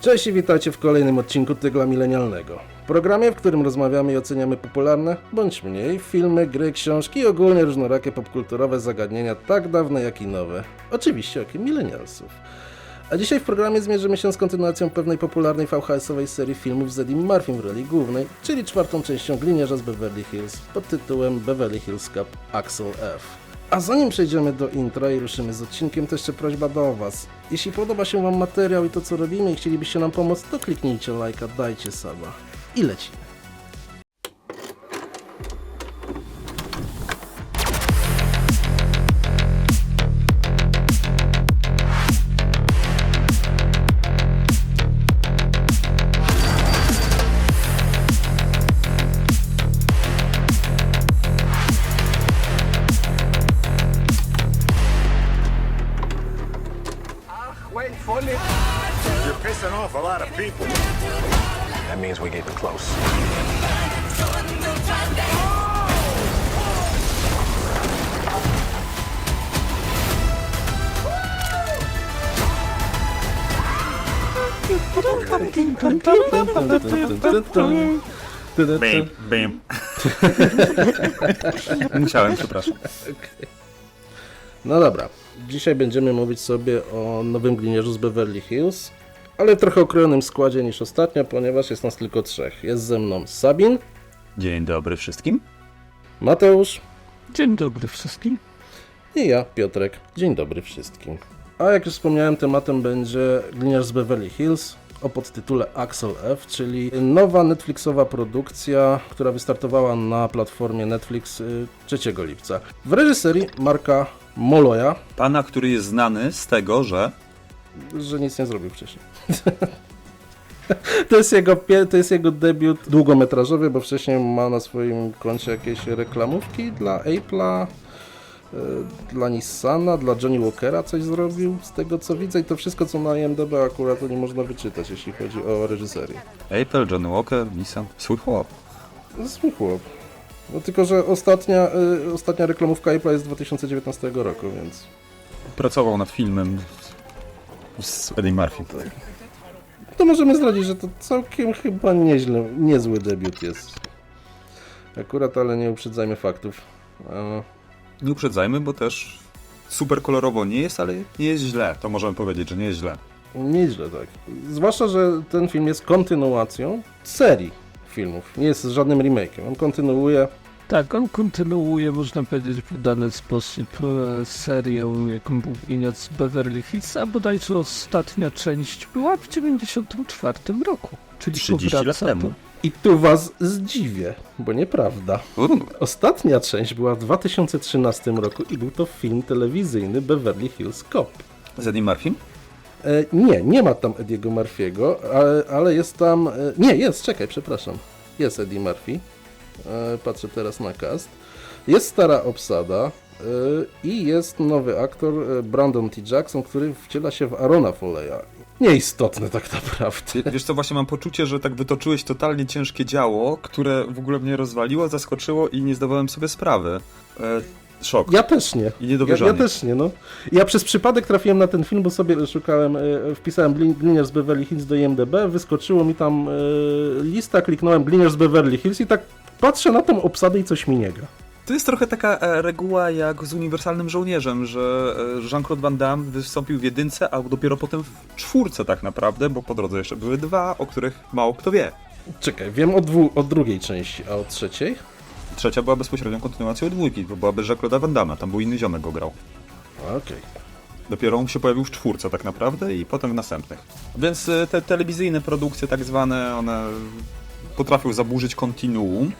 Cześć i witajcie w kolejnym odcinku Tygla Milenialnego. Programie, w którym rozmawiamy i oceniamy popularne, bądź mniej, filmy, gry, książki i ogólnie różnorakie popkulturowe zagadnienia, tak dawne jak i nowe. Oczywiście okiem milenialsów. A dzisiaj w programie zmierzymy się z kontynuacją pewnej popularnej VHS-owej serii filmów z Eddiem Murphym w roli głównej, czyli czwartą częścią Gliniarza z Beverly Hills pod tytułem Beverly Hills Cop Axel F. A zanim przejdziemy do intra i ruszymy z odcinkiem, to jeszcze prośba do Was. Jeśli podoba się Wam materiał i to co robimy i chcielibyście nam pomóc, to kliknijcie lajka, dajcie suba i lecimy. Wait for it. You're pissing off a lot of people. That means we're getting close. Bam. Musiałem, przepraszam. No dobra, dzisiaj będziemy mówić sobie o nowym gliniarzu z Beverly Hills, ale w trochę okrojonym składzie niż ostatnio, ponieważ jest nas tylko trzech. Jest ze mną Sabin, Dzień dobry wszystkim. Mateusz Dzień dobry wszystkim. i ja, Piotrek. Dzień dobry wszystkim. A jak już wspomniałem, tematem będzie gliniarz z Beverly Hills o podtytule Axel F, czyli nowa Netflixowa produkcja, która wystartowała na platformie Netflix 3 lipca. W reżyserii Marka Moloya, Pana, który jest znany z tego, że... nic nie zrobił wcześniej. To jest jego debiut długometrażowy, bo wcześniej ma na swoim koncie jakieś reklamówki dla Apple'a, dla Nissana, dla Johnny Walkera coś zrobił, z tego co widzę, i to wszystko co na IMDb akurat to nie można wyczytać, jeśli chodzi o reżyserię. Apple, Johnny Walker, Nissan, swój chłop. Zwykły chłop. No tylko, że ostatnia reklamówka Apple'a jest z 2019 roku, więc... Pracował nad filmem z Eddie Murphy. To możemy zdradzić, że to całkiem chyba niezły debiut jest. Akurat, ale nie uprzedzajmy faktów. Nie uprzedzajmy, bo też super kolorowo nie jest, ale nie jest źle. To możemy powiedzieć, że nie jest źle. Nieźle, tak. Zwłaszcza, że ten film jest kontynuacją serii filmów. Nie jest żadnym remake'iem. On kontynuuje... Tak, on kontynuuje, można powiedzieć, w dany sposób serię, jaką był Gliniarz z Beverly Hills, a bodajże ostatnia część była w 1994 roku. Czyli 30 lat temu. I tu was zdziwię, bo nieprawda. Ostatnia część była w 2013 roku i był to film telewizyjny Beverly Hills Cop. Z Eddie Murphy? Nie ma tam Eddiego Murphy'ego, ale jest tam... przepraszam. Jest Eddie Murphy. Patrzę teraz na cast. Jest stara obsada i jest nowy aktor Brandon T. Jackson, który wciela się w Arona Folleya. Nieistotne tak naprawdę. Wiesz co, właśnie mam poczucie, że tak wytoczyłeś totalnie ciężkie działo, które w ogóle mnie rozwaliło, zaskoczyło i nie zdawałem sobie sprawy. Szok. Ja też nie. I niedowierzanie. Ja też nie, no. Ja przez przypadek trafiłem na ten film, bo sobie szukałem, wpisałem Gliniarz z Beverly Hills do IMDb, wyskoczyło mi tam lista, kliknąłem Gliniarz z Beverly Hills i tak patrzę na tą obsadę i coś mi nie gra. To jest trochę taka reguła jak z Uniwersalnym Żołnierzem, że Jean-Claude Van Damme wystąpił w jedynce, a dopiero potem w czwórce tak naprawdę, bo po drodze jeszcze były dwa, o których mało kto wie. Czekaj, wiem o drugiej części, a o trzeciej? Trzecia była bezpośrednią kontynuacją dwójki, bo była bez Jean-Claude'a Van Damme, tam był inny ziomek go grał. Okej. Dopiero on się pojawił w czwórce tak naprawdę i potem w następnych. Więc te telewizyjne produkcje tak zwane, one potrafią zaburzyć kontinuum,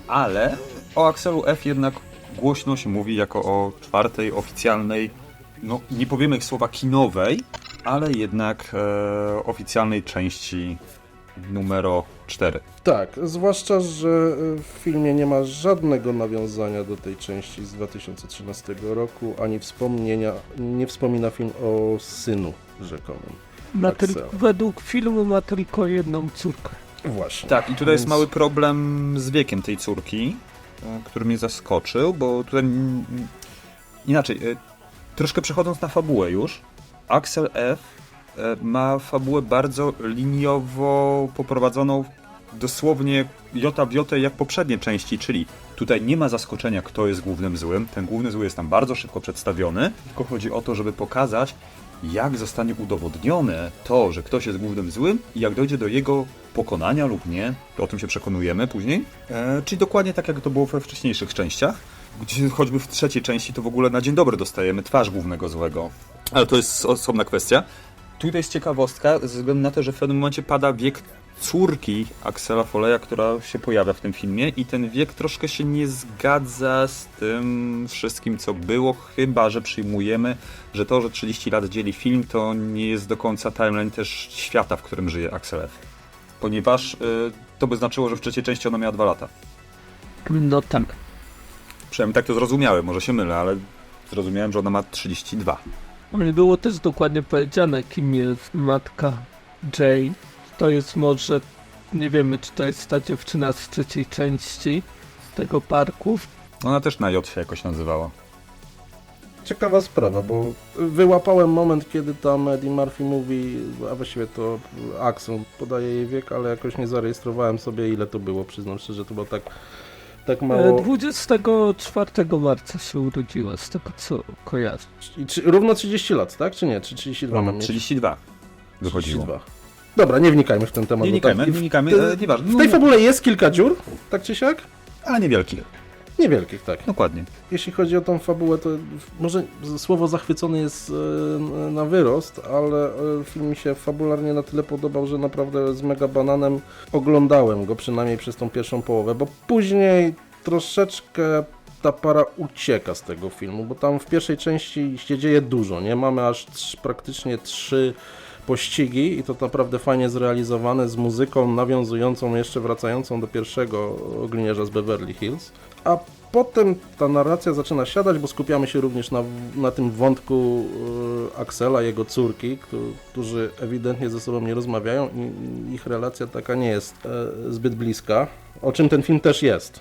ale o Axelu F jednak głośno się mówi jako o czwartej oficjalnej, no nie powiemy słowa kinowej, ale jednak oficjalnej części numero 4. Tak, zwłaszcza, że w filmie nie ma żadnego nawiązania do tej części z 2013 roku, ani nie wspomina film o synu rzekomym. Według filmu ma tylko jedną córkę. Właśnie. Tak, i tutaj jest mały problem z wiekiem tej córki, który mnie zaskoczył, bo tutaj inaczej, troszkę przechodząc na fabułę już, Axel F. ma fabułę bardzo liniowo poprowadzoną, dosłownie jota w jotę jak poprzednie części, czyli tutaj nie ma zaskoczenia, kto jest głównym złym. Ten główny zły jest tam bardzo szybko przedstawiony, tylko chodzi o to, żeby pokazać, jak zostanie udowodnione to, że ktoś jest głównym złym i jak dojdzie do jego pokonania lub nie. O tym się przekonujemy później. Czyli dokładnie tak, jak to było we wcześniejszych częściach. Gdzie choćby w trzeciej części to w ogóle na dzień dobry dostajemy twarz głównego złego. Ale to jest osobna kwestia. Tutaj jest ciekawostka, ze względu na to, że w pewnym momencie pada wiek córki Axela Folleya, która się pojawia w tym filmie i ten wiek troszkę się nie zgadza z tym wszystkim, co było, chyba że przyjmujemy, że to, że 30 lat dzieli film, to nie jest do końca timeline też świata, w którym żyje Axel F. Ponieważ to by znaczyło, że w trzeciej części ona miała 2 lata. No tak. Przynajmniej tak to zrozumiałem, może się mylę, ale zrozumiałem, że ona ma 32. Nie było też dokładnie powiedziane, kim jest matka Jane. To jest może, nie wiemy, czy to jest ta dziewczyna z trzeciej części z tego parku. Ona też na J się jakoś nazywała. Ciekawa sprawa, bo wyłapałem moment, kiedy tam Eddie Murphy mówi, a właściwie to Axel podaje jej wiek, ale jakoś nie zarejestrowałem sobie, ile to było. Przyznam szczerze, to było tak mało. 24 marca się urodziła, z tego co kojarzę. Równo 30 lat, tak? Czy nie? Czy 32 mam mieć? 32 wychodziło. 32. Dobra, nie wnikajmy w ten temat. Nie bo wnikajmy, tak- nie wnikajmy, nieważne. W tej fabule jest kilka dziur, tak czy siak? Ale niewielkich. Niewielkich, tak. Dokładnie. Jeśli chodzi o tą fabułę, to może słowo zachwycony jest na wyrost, ale film mi się fabularnie na tyle podobał, że naprawdę z mega bananem oglądałem go, przynajmniej przez tą pierwszą połowę, bo później troszeczkę ta para ucieka z tego filmu, bo tam w pierwszej części się dzieje dużo, nie? Mamy aż praktycznie 3 pościgi i to naprawdę fajnie zrealizowane z muzyką nawiązującą, jeszcze wracającą do pierwszego Gliniarza z Beverly Hills. A potem ta narracja zaczyna siadać, bo skupiamy się również na tym wątku Axela, jego córki, którzy ewidentnie ze sobą nie rozmawiają i ich relacja taka nie jest zbyt bliska, o czym ten film też jest.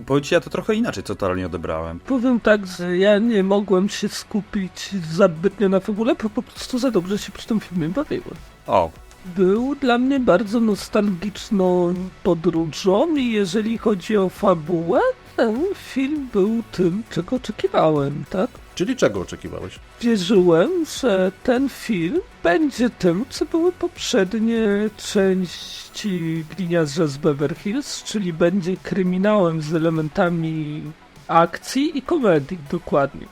Powiem ci, ja to trochę inaczej totalnie odebrałem. Powiem tak, że ja nie mogłem się skupić zbytnio na fabule, bo po prostu za dobrze się przy tym filmie bawiłem. O, Był dla mnie bardzo nostalgiczną podróżą i jeżeli chodzi o fabułę, ten film był tym, czego oczekiwałem, tak? Czyli czego oczekiwałeś? Wierzyłem, że ten film będzie tym, co były poprzednie części Gliniarza z Beverly Hills, czyli będzie kryminałem z elementami akcji i komedii, dokładnie.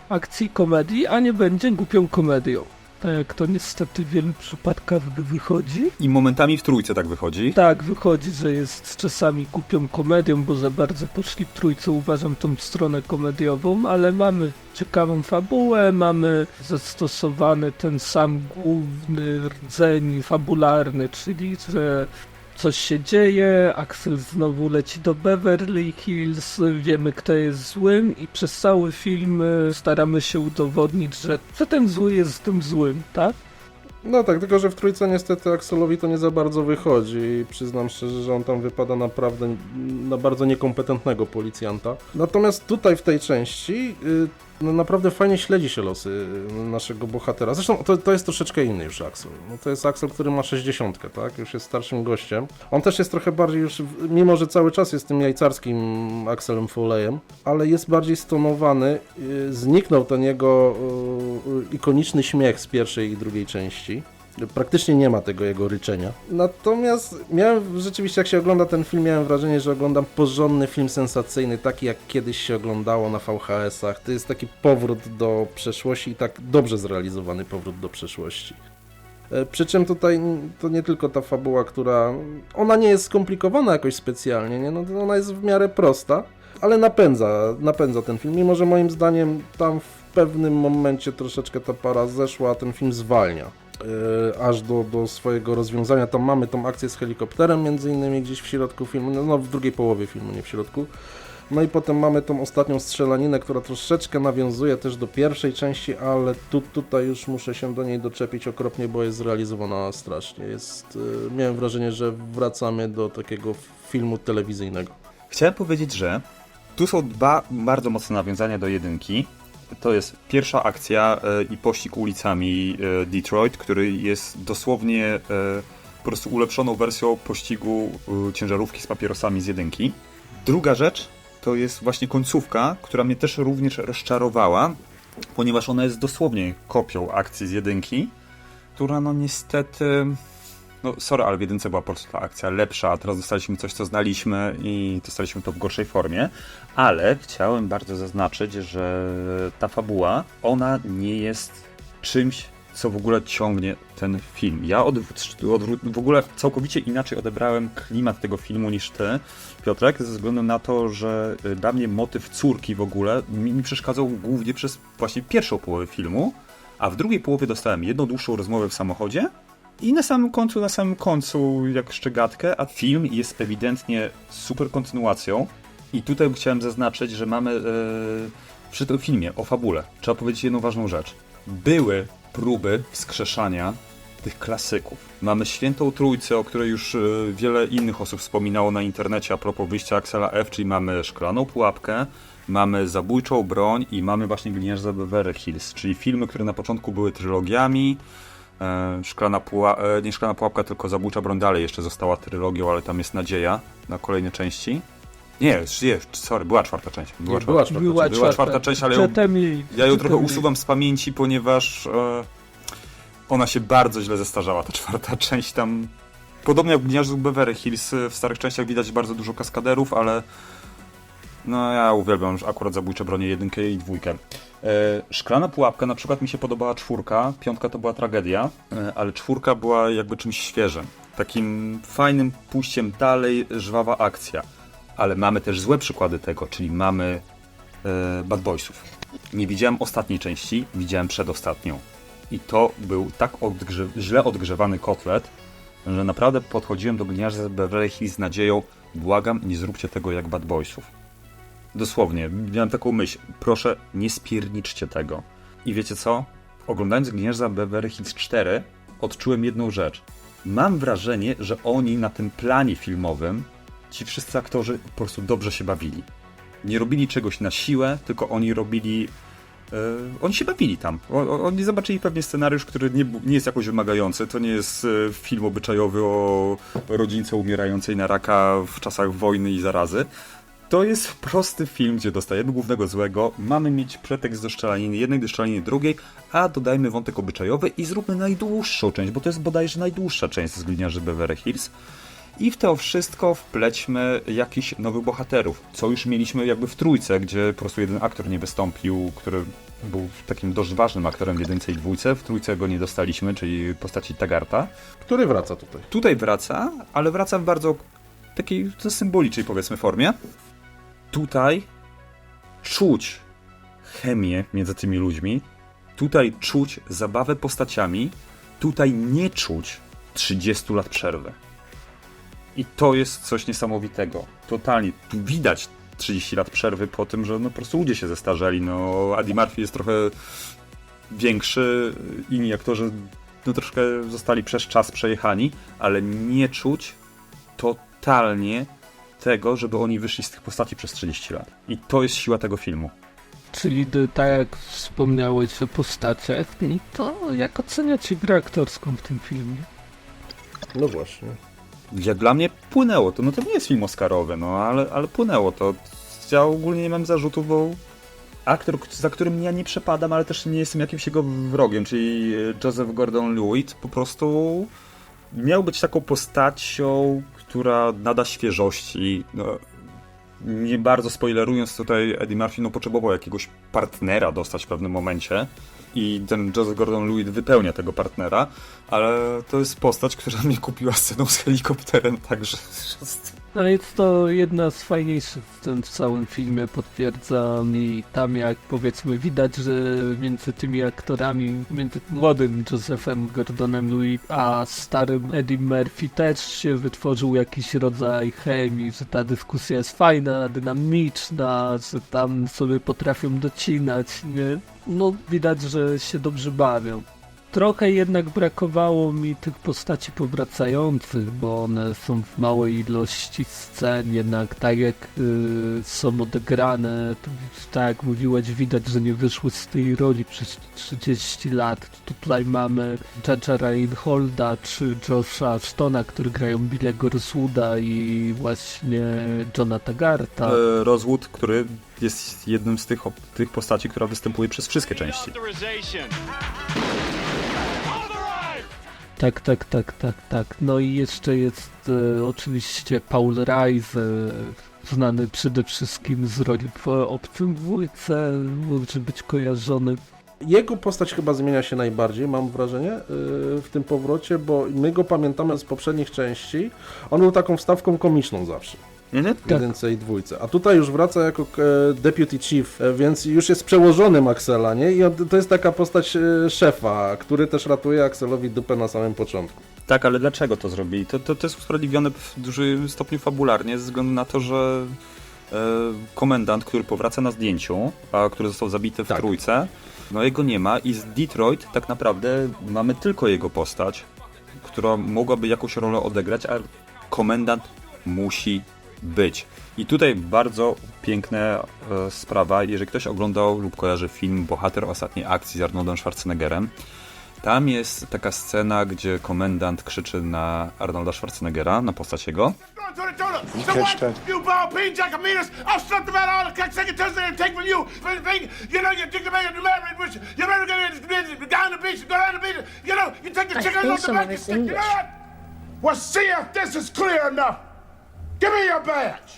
Akcji i komedii, a nie będzie głupią komedią. Tak jak to niestety w wielu przypadkach wychodzi. i momentami w trójce tak wychodzi. Tak, wychodzi, że jest czasami głupią komedią, bo za bardzo poszli w trójce, uważam, tą stronę komediową, ale mamy ciekawą fabułę, mamy zastosowany ten sam główny rdzeń fabularny, czyli że coś się dzieje, Axel znowu leci do Beverly Hills, wiemy kto jest złym i przez cały film staramy się udowodnić, że ten zły jest tym złym, tak? No tak, tylko że w trójce niestety Axelowi to nie za bardzo wychodzi i przyznam szczerze, że on tam wypada naprawdę na bardzo niekompetentnego policjanta. Natomiast tutaj w tej części no naprawdę fajnie śledzi się losy naszego bohatera. Zresztą to jest troszeczkę inny już Axel. No to jest Axel, który ma 60, tak? Już jest starszym gościem. On też jest trochę bardziej już, mimo że cały czas jest tym jajcarskim Axelem Foleyem, ale jest bardziej stonowany. Zniknął ten jego ikoniczny śmiech z pierwszej i drugiej części. Praktycznie nie ma tego jego ryczenia. Natomiast miałem rzeczywiście, jak się ogląda ten film, miałem wrażenie, że oglądam porządny film sensacyjny, taki jak kiedyś się oglądało na VHS-ach. To jest taki powrót do przeszłości i tak dobrze zrealizowany powrót do przeszłości. Przy czym tutaj to nie tylko ta fabuła, ona nie jest skomplikowana jakoś specjalnie, nie? No, ona jest w miarę prosta, ale napędza ten film, mimo że moim zdaniem tam w pewnym momencie troszeczkę ta para zeszła, a ten film zwalnia. Aż do swojego rozwiązania. Tam mamy tą akcję z helikopterem między innymi gdzieś w środku filmu, no w drugiej połowie filmu, nie w środku. No i potem mamy tą ostatnią strzelaninę, która troszeczkę nawiązuje też do pierwszej części, ale tutaj już muszę się do niej doczepić okropnie, bo jest zrealizowana strasznie. Miałem wrażenie, że wracamy do takiego filmu telewizyjnego. Chciałem powiedzieć, że tu są 2 bardzo mocne nawiązania do jedynki to jest pierwsza akcja i pościg ulicami Detroit, który jest dosłownie po prostu ulepszoną wersją pościgu ciężarówki z papierosami z jedynki. Druga rzecz to jest właśnie końcówka, która mnie też również rozczarowała, ponieważ ona jest dosłownie kopią akcji z jedynki, która no niestety... No sorry, ale w jedynce była po prostu ta akcja lepsza, a teraz dostaliśmy coś, co znaliśmy i dostaliśmy to w gorszej formie. Ale chciałem bardzo zaznaczyć, że ta fabuła, ona nie jest czymś, co w ogóle ciągnie ten film. Ja w ogóle całkowicie inaczej odebrałem klimat tego filmu niż ty, Piotrek, ze względu na to, że dla mnie motyw córki w ogóle mi przeszkadzał głównie przez właśnie pierwszą połowę filmu, a w drugiej połowie dostałem jedną dłuższą rozmowę w samochodzie i na samym końcu jak szczegatkę, a film jest ewidentnie super kontynuacją. I tutaj chciałem zaznaczyć, że mamy przy tym filmie o fabule, trzeba powiedzieć jedną ważną rzecz. Były próby wskrzeszania tych klasyków. Mamy Świętą Trójcę, o której już wiele innych osób wspominało na internecie a propos wyjścia Axela F, czyli mamy Szklaną Pułapkę, mamy Zabójczą Broń i mamy właśnie Gliniarza z Beverly Hills, czyli filmy, które na początku były trylogiami. Nie Szklana Pułapka, tylko Zabójcza Broń dalej jeszcze została trylogią, ale tam jest nadzieja na kolejne części. Nie, sorry, była czwarta część. Była czwarta część, ale ja ją trochę usuwam z pamięci, ponieważ ona się bardzo źle zestarzała, ta czwarta część tam. Podobnie jak w Gliniarzu z Beverly Hills, w starych częściach widać bardzo dużo kaskaderów, ale no ja uwielbiam już akurat Zabójcze Bronie 1 i 2. Szklana Pułapka na przykład mi się podobała 4, 5 to była tragedia, ale 4 była jakby czymś świeżym. Takim fajnym pójściem dalej, żwawa akcja. Ale mamy też złe przykłady tego, czyli mamy Bad Boysów. Nie widziałem ostatniej części, widziałem przedostatnią. I to był tak źle odgrzewany kotlet, że naprawdę podchodziłem do Gliniarza z Beverly Hills z nadzieją, błagam, nie zróbcie tego jak Bad Boysów. Dosłownie, miałem taką myśl, proszę, nie spierniczcie tego. I wiecie co? Oglądając Gliniarza z Beverly Hills 4, odczułem jedną rzecz. Mam wrażenie, że oni na tym planie filmowym, ci wszyscy aktorzy po prostu dobrze się bawili. Nie robili czegoś na siłę, tylko oni robili... oni się bawili tam. Oni zobaczyli pewnie scenariusz, który nie jest jakoś wymagający. To nie jest film obyczajowy o rodzince umierającej na raka w czasach wojny i zarazy. To jest prosty film, gdzie dostajemy głównego złego, mamy mieć pretekst do strzelaniny jednej, do strzelaniny drugiej, a dodajmy wątek obyczajowy i zróbmy najdłuższą część, bo to jest bodajże najdłuższa część z Gliniarzy Beverly Hills. I w to wszystko wplećmy jakichś nowych bohaterów, co już mieliśmy jakby w trójce, gdzie po prostu jeden aktor nie wystąpił, który był takim dość ważnym aktorem w jedynce i dwójce. W trójce go nie dostaliśmy, czyli postaci Tagarta. Który wraca tutaj. Tutaj wraca, ale wraca w bardzo takiej symbolicznej, powiedzmy, formie. Tutaj czuć chemię między tymi ludźmi, tutaj czuć zabawę postaciami, tutaj nie czuć 30 lat przerwy. I to jest coś niesamowitego. Totalnie. Tu widać 30 lat przerwy po tym, że no po prostu ludzie się zestarzeli. No, Eddie Murphy jest trochę większy, inni aktorzy no troszkę zostali przez czas przejechani, ale nie czuć totalnie tego, żeby oni wyszli z tych postaci przez 30 lat. I to jest siła tego filmu. Czyli tak jak wspomniałeś o postaciach, to jak oceniacie grę aktorską w tym filmie? No właśnie. Jak dla mnie płynęło to, no to nie jest film oscarowy, no ale płynęło to. Ja ogólnie nie mam zarzutów, bo aktor, za którym ja nie przepadam, ale też nie jestem jakimś jego wrogiem, czyli Joseph Gordon-Levitt, po prostu miał być taką postacią, która nada świeżości. No, nie bardzo spoilerując tutaj, Eddie Murphy no, potrzebował jakiegoś partnera dostać w pewnym momencie i ten Joseph Gordon-Levitt wypełnia tego partnera, ale to jest postać, która mnie kupiła sceną z helikopterem, także... No jest to jedna z fajniejszych scen w całym filmie, potwierdzam, i tam jak powiedzmy widać, że między tymi aktorami, między młodym Josephem Gordonem-Levitt a starym Eddie Murphy też się wytworzył jakiś rodzaj chemii, że ta dyskusja jest fajna, dynamiczna, że tam sobie potrafią docinać, nie? No widać, że się dobrze bawią. Trochę jednak brakowało mi tych postaci powracających, bo one są w małej ilości scen, jednak tak jak są odegrane, to, tak jak mówiłeś, widać, że nie wyszły z tej roli przez 30 lat. Tutaj mamy Judge'a Reinholda czy Josha Ashtona, którzy grają Billy'ego Roswooda i właśnie Johna Taggarta. Rosewood, który jest jednym z tych postaci, która występuje przez wszystkie części. Tak. No i jeszcze jest oczywiście Paul Reiser, znany przede wszystkim z roli w Obcym Dwójce, może być kojarzony. Jego postać chyba zmienia się najbardziej, mam wrażenie, w tym powrocie, bo my go pamiętamy z poprzednich części. On był taką wstawką komiczną zawsze. W jedynce i dwójce. A tutaj już wraca jako deputy chief, więc już jest przełożonym Axela, nie? I to jest taka postać szefa, który też ratuje Axelowi dupę na samym początku. Tak, ale dlaczego to zrobili? To jest usprawiedliwione w dużym stopniu fabularnie, ze względu na to, że komendant, który powraca na zdjęciu, a który został zabity w trójce, no jego nie ma i z Detroit tak naprawdę mamy tylko jego postać, która mogłaby jakąś rolę odegrać, a komendant musi być. I tutaj bardzo piękna sprawa, jeżeli ktoś oglądał lub kojarzy film Bohater ostatniej akcji z Arnoldem Schwarzeneggerem, tam jest taka scena, gdzie komendant krzyczy na Arnolda Schwarzeneggera, na postać jego. You bald bean jackameters! I'll strut them out all the cocksuckers they take from you. You know, you take the man you married, which you better get down the beach, go down the beach. You know, you take the chicken off the back and stick it out. Well, see if this is clear enough. Give me your badge.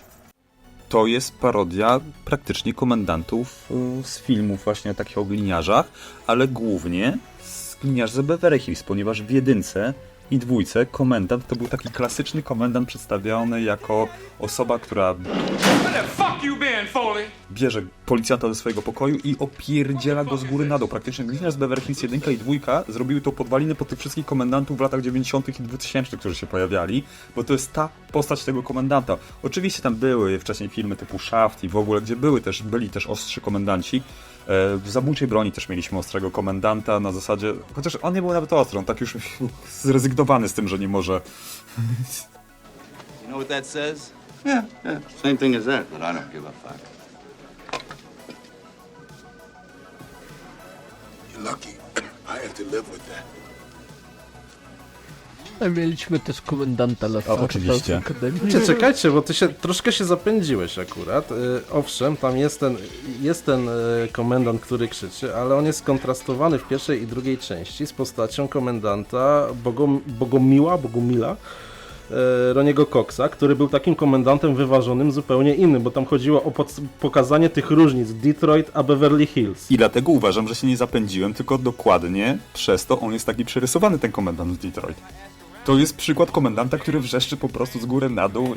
To jest parodia praktycznie komendantów z filmów właśnie o takich o gliniarzach, ale głównie z gliniarzy z Beverly Hills, ponieważ w jedynce i dwójce komendant to był taki klasyczny komendant przedstawiony jako osoba, która bierze policjanta do swojego pokoju i opierdziela go z góry na dół. Praktycznie gliniarz z Beverly Hills 1 i 2 zrobiły to podwaliny po tych wszystkich komendantów w latach 90. i 2000, którzy się pojawiali, bo to jest ta postać tego komendanta. Oczywiście tam były wcześniej filmy typu Shaft i w ogóle, gdzie byli też ostrzy komendanci. W Zabójczej broni też mieliśmy ostrego komendanta na zasadzie, chociaż on nie był nawet ostry, on tak już zrezygnowany z tym, że nie może. You know what that says? Yeah. Same thing as that, but I don't give a fuck. You're lucky. I have to live with that. Mieliśmy też komendanta Lafarta. Oczywiście. Czekajcie, bo ty troszkę się zapędziłeś akurat. Owszem, tam jest ten komendant, który krzyczy, ale on jest skontrastowany w pierwszej i drugiej części z postacią komendanta Bogomila Roniego Coxa, który był takim komendantem wyważonym, zupełnie innym, bo tam chodziło o pokazanie tych różnic Detroit a Beverly Hills. I dlatego uważam, że się nie zapędziłem, tylko dokładnie przez to on jest taki przerysowany, ten komendant z Detroit. To jest przykład komendanta, który wrzeszczy po prostu z góry na dół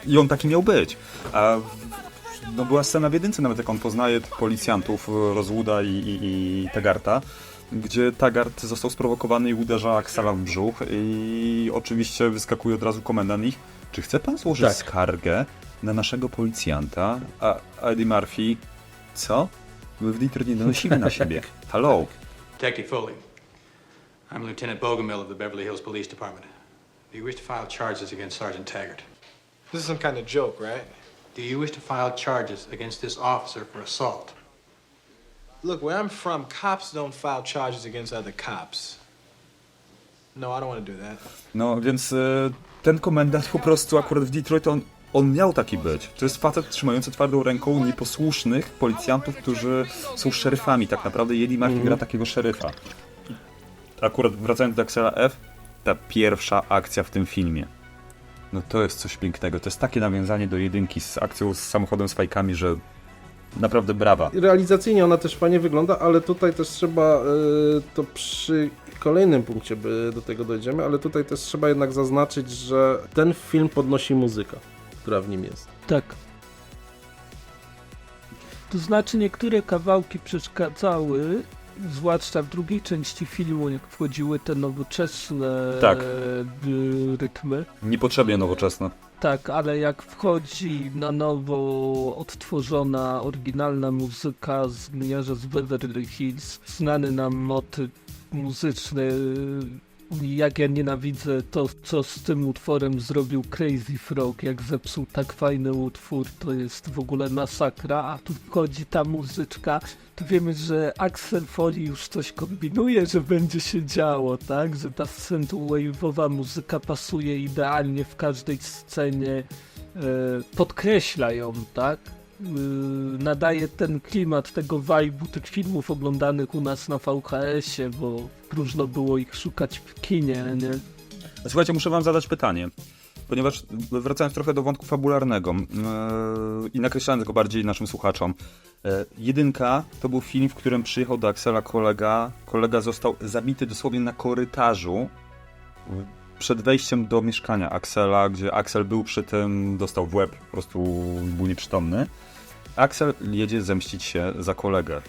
i on taki miał być. A no była scena w jedynce nawet, jak on poznaje policjantów Rosewooda i Taggarta, gdzie Taggart został sprowokowany i uderza Axela w brzuch i oczywiście wyskakuje od razu komendant ich. Czy chce pan złożyć skargę na naszego policjanta? A Eddie Murphy, co? My w Detroit nie donosimy na siebie. Hello. Detective Foley, I'm Lieutenant Bogomil of the Beverly Hills Police Department. Do you wish to file charges against Sergeant Taggart? This is some kind of joke, right? Do you wish to file charges against this officer for assault? Look, where I'm from, cops don't file charges against other cops. No, I don't want to do that. No więc ten komendant po prostu akurat w Detroit on miał taki być. To jest facet trzymający twardą ręką nieposłusznych policjantów, którzy są szeryfami tak naprawdę. Eddie Murphy gra takiego szeryfa. Akurat wracając do Axela F, ta pierwsza akcja w tym filmie. No to jest coś pięknego. To jest takie nawiązanie do jedynki z akcją z samochodem z fajkami, że naprawdę brawa. Realizacyjnie ona też fajnie wygląda, ale tutaj też trzeba, to przy kolejnym punkcie do tego dojdziemy, ale tutaj też trzeba jednak zaznaczyć, że ten film podnosi muzyka, która w nim jest. Tak. To znaczy niektóre kawałki przeszkadzały, zwłaszcza w drugiej części filmu, jak wchodziły te nowoczesne rytmy. Niepotrzebnie nowoczesne. Tak, ale jak wchodzi na nowo odtworzona, oryginalna muzyka z Gliniarza z Beverly Hills, znany nam motyw muzyczny. Jak ja nienawidzę to, co z tym utworem zrobił Crazy Frog, jak zepsuł tak fajny utwór, to jest w ogóle masakra, a tu wchodzi ta muzyczka, to wiemy, że Axel Foley już coś kombinuje, że będzie się działo, tak, że ta synthwave'owa muzyka pasuje idealnie w każdej scenie, podkreśla ją, tak, nadaje ten klimat tego vibe'u tych filmów oglądanych u nas na VHS-ie, bo próżno było ich szukać w kinie, nie? Słuchajcie, muszę wam zadać pytanie, ponieważ wracając trochę do wątku fabularnego i nakreślając go bardziej naszym słuchaczom. Jedynka to był film, w którym przyjechał do Axela kolega został zabity dosłownie na korytarzu przed wejściem do mieszkania Axela, gdzie Axel był przy tym, dostał w łeb, po prostu był nieprzytomny. Axel jedzie zemścić się za kolegę.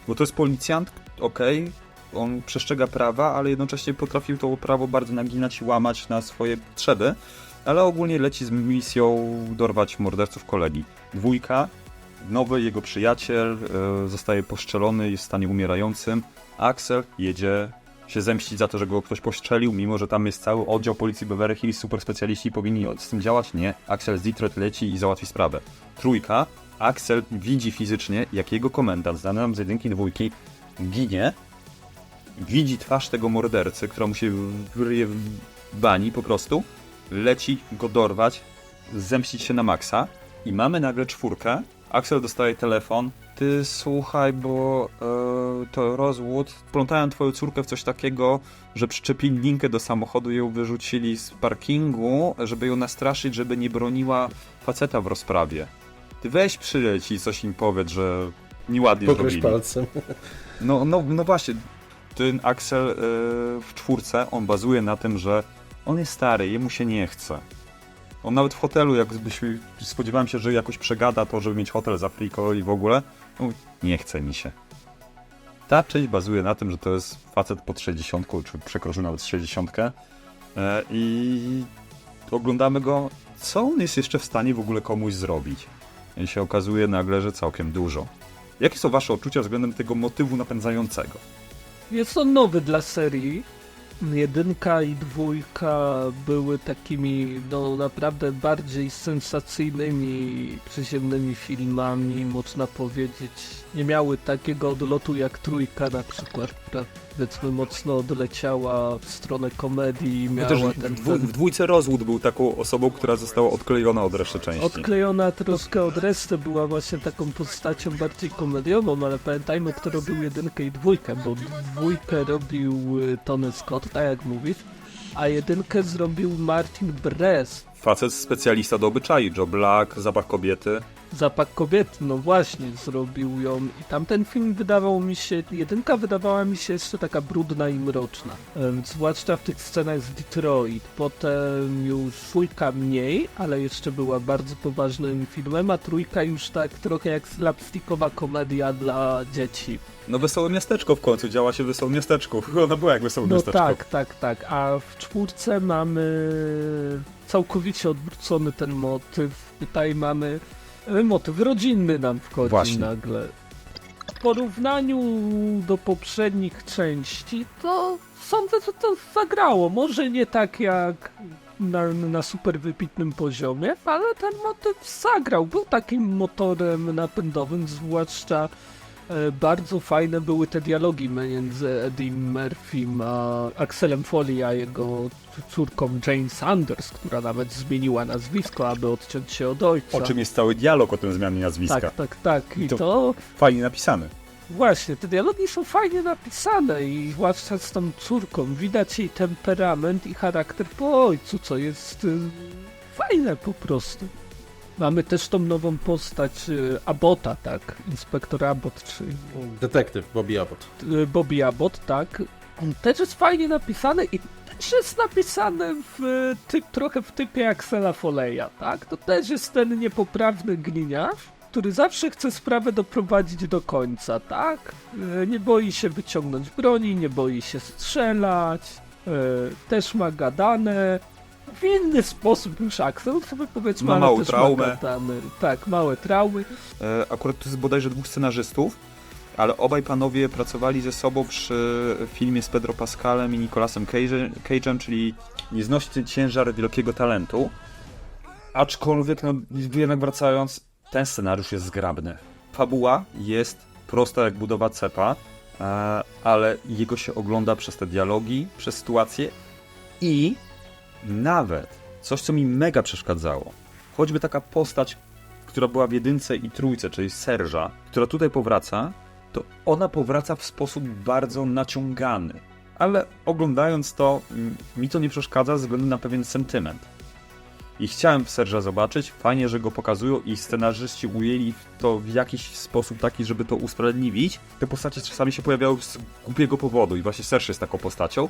Bo to jest policjant, okej, on przestrzega prawa, ale jednocześnie potrafił to prawo bardzo naginać i łamać na swoje potrzeby, ale ogólnie leci z misją dorwać morderców kolegi. Dwójka, nowy jego przyjaciel zostaje postrzelony, jest w stanie umierającym. Axel jedzie się zemścić za to, że go ktoś postrzelił, mimo że tam jest cały oddział policji Beverly Hills, super specjaliści powinni z tym działać. Nie, Axel z Detroit leci i załatwi sprawę. Trójka, Axel widzi fizycznie, jak jego komendant, znany nam z jedynki, dwójki, ginie. Widzi twarz tego mordercy, która mu się wyryje w bani po prostu. Leci go dorwać, zemścić się na maksa. I mamy nagle czwórkę. Axel dostaje telefon. Ty słuchaj, bo to rozwód. Wplątałem twoją córkę w coś takiego, że przyczepili linkę do samochodu i ją wyrzucili z parkingu, żeby ją nastraszyć, żeby nie broniła faceta w rozprawie. Ty weź przyleć i coś im powiedz, że nieładnie Pokryć zrobili. palcem. No właśnie, ten Axel w czwórce, on bazuje na tym, że on jest stary, jemu się nie chce. On nawet w hotelu, jakbyśmy spodziewałem się, że jakoś przegada to, żeby mieć hotel za friko i w ogóle, no, nie chce mi się. Ta część bazuje na tym, że to jest facet pod 60, czy przekroczył nawet 60 i oglądamy go, co on jest jeszcze w stanie w ogóle komuś zrobić. I się okazuje nagle, że całkiem dużo. Jakie są wasze odczucia względem tego motywu napędzającego? Jest on nowy dla serii. Jedynka i dwójka były takimi, no naprawdę bardziej sensacyjnymi, przyziemnymi filmami, można powiedzieć. Nie miały takiego odlotu jak trójka na przykład, która powiedzmy mocno odleciała w stronę komedii. No Miała też ten w dwójce Rozwód był taką osobą, która została odklejona od reszty części. odklejona troszkę od reszty, była właśnie taką postacią bardziej komediową, ale pamiętajmy, kto robił jedynkę i dwójkę, bo dwójkę robił Tony Scott, tak jak mówisz, a jedynkę zrobił Martin Brest. Facet specjalista do obyczaju, Joe Black, Zapach kobiety. Zapach kobiety, no właśnie, zrobił ją i tamten film jedynka wydawała mi się jeszcze taka brudna i mroczna, zwłaszcza w tych scenach z Detroit. Potem już dwójka mniej, ale jeszcze była bardzo poważnym filmem, a trójka już tak trochę jak slapstickowa komedia dla dzieci. No Wesołe Miasteczko w końcu, działa się w Wesołym Miasteczku. Ona była jak Wesołe No Miasteczko. tak, a w czwórce mamy całkowicie odwrócony ten motyw. Tutaj mamy motyw rodzinny nam wchodzi Właśnie. nagle. W porównaniu do poprzednich części, to sądzę, że to zagrało. Może nie tak jak na super wybitnym poziomie, ale ten motyw zagrał. Był takim motorem napędowym, zwłaszcza bardzo fajne były te dialogi między Eddie Murphym a Axelem Foley, a jego córką Jane Sanders, która nawet zmieniła nazwisko, aby odciąć się od ojca. O czym jest cały dialog o tym zmianie nazwiska. Tak. I To- to Fajnie napisany. właśnie, te dialogi są fajnie napisane i zwłaszcza z tą córką widać jej temperament i charakter po ojcu, co jest fajne po prostu. Mamy też tą nową postać Abbotta, tak, inspektor Abbott, czyli Detektyw Bobby Abbott. Bobby Abbott, tak. On też jest fajnie napisany i też jest napisany trochę w typie Axela Foley'a, tak? To też jest ten niepoprawny gliniarz, który zawsze chce sprawę doprowadzić do końca, tak? Nie boi się wyciągnąć broni, nie boi się strzelać, też ma gadane. W inny sposób niż Axel, sobie powiedzmy, Ma ale małą też traumę. ma gadane. Tak, małe traumy. Akurat to jest bodajże 2 scenarzystów ale obaj panowie pracowali ze sobą przy filmie z Pedro Pascalem i Nicolasem Cage'em, czyli Nieznośny ciężar wielkiego talentu. Aczkolwiek, no jednak wracając, ten scenariusz jest zgrabny. Fabuła jest prosta jak budowa cepa, ale jego się ogląda przez te dialogi, przez sytuacje i nawet coś, co mi mega przeszkadzało. Choćby taka postać, która była w 1 i 3, czyli Serge'a, która tutaj powraca, to ona powraca w sposób bardzo naciągany. Ale oglądając to, mi to nie przeszkadza ze względu na pewien sentyment. I chciałem Serge'a zobaczyć, fajnie, że go pokazują i scenarzyści ujęli to w jakiś sposób taki, żeby to usprawiedliwić. Te postacie czasami się pojawiały z głupiego powodu i właśnie Serge jest taką postacią.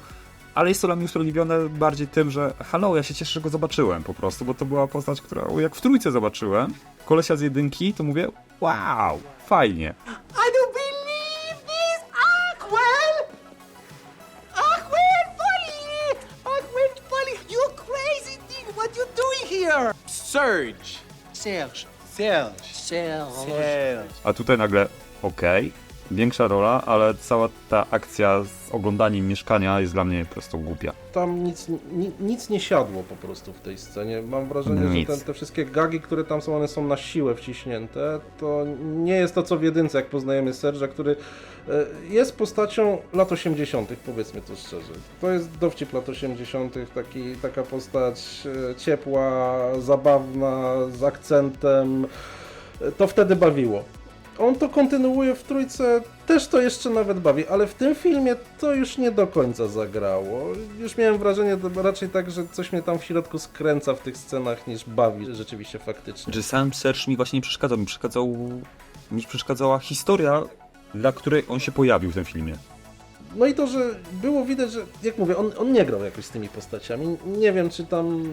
Ale jest to dla mnie usprawiedliwione bardziej tym, że ja się cieszę, że go zobaczyłem po prostu, bo to była postać, którą jak w 3 zobaczyłem, kolesia z 1, to mówię, wow, fajnie. I don't believe this! Aquel! Aquel Polly! You crazy thing! What you doing here? Serge. Serge. A tutaj nagle, większa rola, ale cała ta akcja z oglądaniem mieszkania jest dla mnie po prostu głupia. Tam nic nie siadło po prostu w tej scenie. Mam wrażenie, Nic. że te wszystkie gagi, które tam są, one są na siłę wciśnięte. To nie jest to, co w 1, jak poznajemy Serge'a, który jest postacią lat 80., powiedzmy to szczerze. To jest dowcip lat 80., taka postać ciepła, zabawna, z akcentem. To wtedy bawiło. On to kontynuuje w 3, też to jeszcze nawet bawi, ale w tym filmie to już nie do końca zagrało. Już miałem wrażenie raczej tak, że coś mnie tam w środku skręca w tych scenach niż bawi rzeczywiście faktycznie. Że sam Serge mi właśnie nie przeszkadzał, mi przeszkadzała historia, dla której on się pojawił w tym filmie. No i to, że było widać, że jak mówię, on nie grał jakoś z tymi postaciami. Nie wiem, czy tam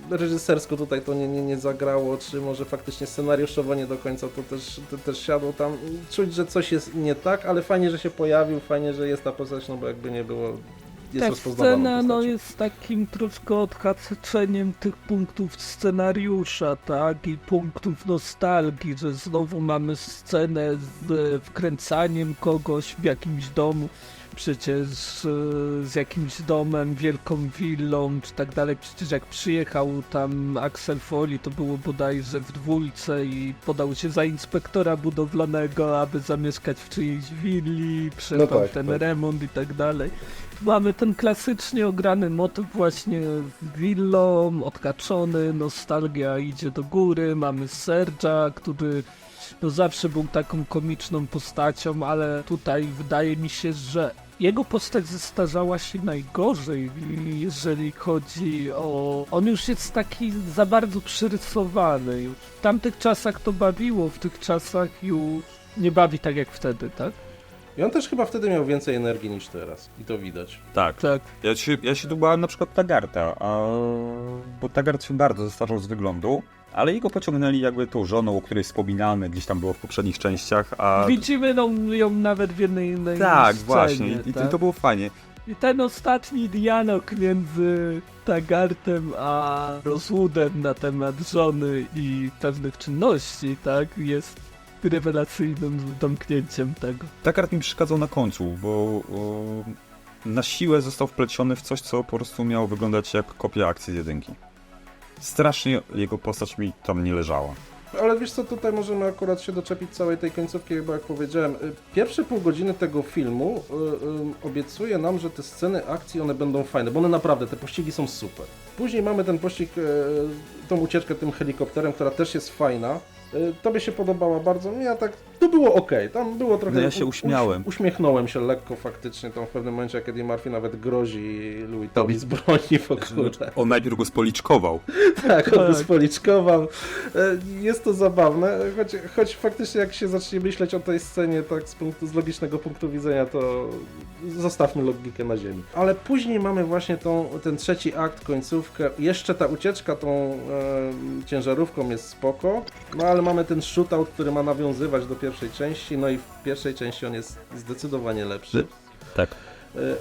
reżysersko tutaj to nie zagrało, czy może faktycznie scenariuszowo nie do końca to też siadło tam. Czuć, że coś jest nie tak, ale fajnie, że się pojawił, fajnie, że jest ta postać, no bo jakby nie było, jest Ta rozpoznawalną scena postacią. jest takim troszkę odhaczeniem tych punktów scenariusza, tak? I punktów nostalgii, że znowu mamy scenę z wkręcaniem kogoś w jakimś domu. Przecież z jakimś domem, wielką willą, czy tak dalej. Przecież jak przyjechał tam Axel Foley, to było bodajże w 2 i podał się za inspektora budowlanego, aby zamieszkać w czyjejś willi, przerwał ten remont i tak dalej. Tu mamy ten klasycznie ograny motyw właśnie willą, odkaczony, nostalgia idzie do góry, mamy Serge'a, który no zawsze był taką komiczną postacią, ale tutaj wydaje mi się, że jego postać zestarzała się najgorzej, jeżeli chodzi o... On już jest taki za bardzo przerysowany. Już w tamtych czasach to bawiło, w tych czasach już nie bawi tak jak wtedy, tak? I on też chyba wtedy miał więcej energii niż teraz. I to widać. Tak. Tak. Ja się tu bałem na przykład Taggarta, bo Taggart się bardzo zestarzał z wyglądu, ale jego pociągnęli jakby tą żoną, o której wspominamy, gdzieś tam było w poprzednich częściach, a... Widzimy ją nawet w jednej innej Tak, scenie, właśnie. I tak? to było fajnie. I ten ostatni dialog między Taggartem a Rosewoodem na temat żony i pewnych czynności, tak, jest rewelacyjnym domknięciem tego. Taggart mi przeszkadzał na końcu, bo na siłę został wpleciony w coś, co po prostu miało wyglądać jak kopia akcji z 1. Strasznie jego postać mi tam nie leżała. Ale wiesz co, tutaj możemy akurat się doczepić całej tej końcówki, bo jak powiedziałem, pierwsze pół godziny tego filmu obiecuje nam, że te sceny akcji, one będą fajne, bo one naprawdę, te pościgi są super. Później mamy ten pościg, tą ucieczkę tym helikopterem, która też jest fajna. Tobie się podobała bardzo, ja tak, to było okej, tam było trochę... No ja się uśmiałem. Uśmiechnąłem się lekko faktycznie, tam w pewnym momencie, jak Eddie Murphy nawet grozi Louisowi z broni w ogóle. On najpierw go spoliczkował. Tak, on go spoliczkował. Jest to zabawne, choć faktycznie jak się zacznie myśleć o tej scenie tak z logicznego punktu widzenia, to zostawmy logikę na ziemi. Ale później mamy właśnie ten trzeci akt, końcówkę. Jeszcze ta ucieczka tą ciężarówką jest spoko, no ale mamy ten shootout, który ma nawiązywać do pierwszej części, no i w pierwszej części on jest zdecydowanie lepszy. Tak.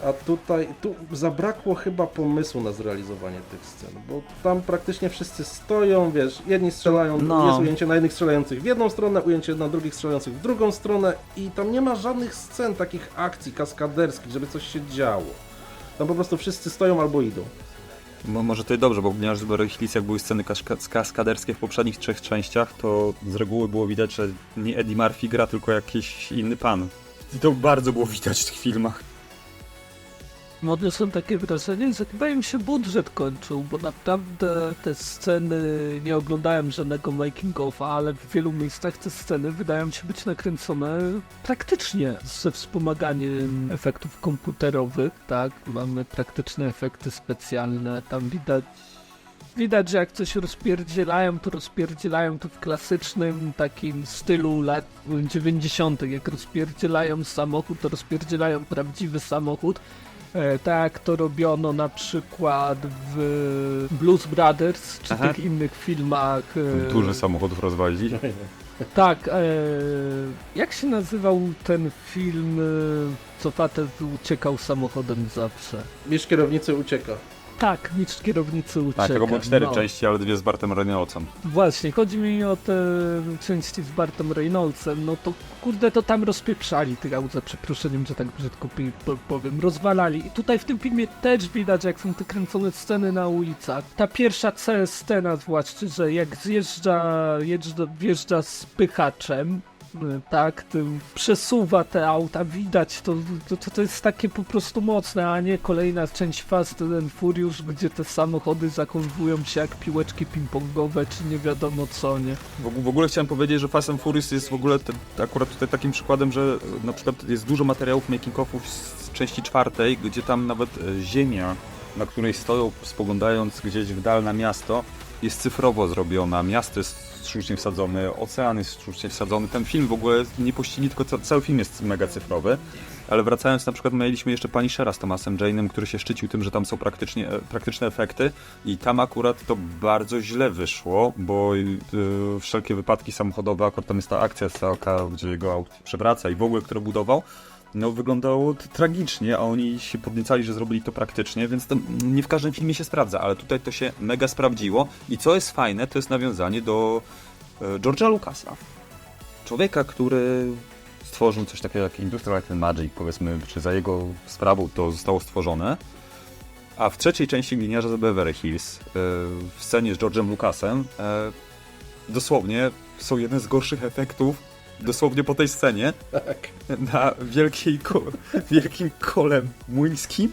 A tutaj, tu zabrakło chyba pomysłu na zrealizowanie tych scen, bo tam praktycznie wszyscy stoją, wiesz, jedni strzelają, jest ujęcie na jednych strzelających w jedną stronę, ujęcie na drugich strzelających w drugą stronę i tam nie ma żadnych scen, takich akcji kaskaderskich, żeby coś się działo. Tam po prostu wszyscy stoją albo idą. Może to i dobrze, bo ponieważ w Beverly Hills jak były sceny kaskaderskie w poprzednich 3 częściach, to z reguły było widać, że nie Eddie Murphy gra, tylko jakiś inny pan. I to bardzo było widać w tych filmach. Odniosłem takie wrażenie, że chyba im się budżet kończył, bo naprawdę te sceny, nie oglądałem żadnego making ofa, ale w wielu miejscach te sceny wydają się być nakręcone praktycznie ze wspomaganiem efektów komputerowych, tak? Mamy praktyczne efekty specjalne, tam widać, że jak coś rozpierdzielają to w klasycznym takim stylu lat 90. Jak rozpierdzielają samochód, to rozpierdzielają prawdziwy samochód. Tak jak to robiono na przykład w Blues Brothers czy tych innych filmach. Duży samochód rozwalili. Tak, jak się nazywał ten film, co facet uciekał samochodem zawsze? Mistrz kierownicy ucieka. Tak, mistrz kierownicy ucieka. Tak, tego było 4 części, ale 2 z Bartem Reynoldsem. Właśnie, chodzi mi o te części z Bartem Reynoldsem, no to kurde, to tam rozpieprzali tych aut, za przeproszeniem, że tak brzydko powiem, rozwalali. I tutaj w tym filmie też widać, jak są te kręcone sceny na ulicach. Ta pierwsza scena zwłaszcza, że jak wjeżdża z pychaczem, tak, tym przesuwa te auta, widać, to jest takie po prostu mocne, a nie kolejna część Fast and Furious, gdzie te samochody zachowują się jak piłeczki ping-pongowe, czy nie wiadomo co, nie? W ogóle chciałem powiedzieć, że Fast and Furious jest w ogóle akurat tutaj takim przykładem, że na przykład jest dużo materiałów making-offów z części 4, gdzie tam nawet ziemia, na której stoją, spoglądając gdzieś w dal na miasto, jest cyfrowo zrobiona, miasto jest sztucznie wsadzone, ocean jest sztucznie wsadzony. Ten film w ogóle nie puścili, tylko cały film jest mega cyfrowy. Ale wracając, na przykład mieliśmy jeszcze Punishera z Thomasem Jane'em, który się szczycił tym, że tam są praktyczne efekty i tam akurat to bardzo źle wyszło, bo wszelkie wypadki samochodowe, akurat tam jest ta akcja całka, gdzie jego aut przewraca i w ogóle, które budował, no wyglądało tragicznie, a oni się podniecali, że zrobili to praktycznie, więc to nie w każdym filmie się sprawdza, ale tutaj to się mega sprawdziło i co jest fajne, to jest nawiązanie do George'a Lucasa. Człowieka, który stworzył coś takiego jak Industrial Light and Magic, powiedzmy, czy za jego sprawą to zostało stworzone, a w 3. części Gliniarza z Beverly Hills w scenie z George'em Lucasem dosłownie są jedne z gorszych efektów dosłownie po tej scenie, Tak. na wielkim kole młyńskim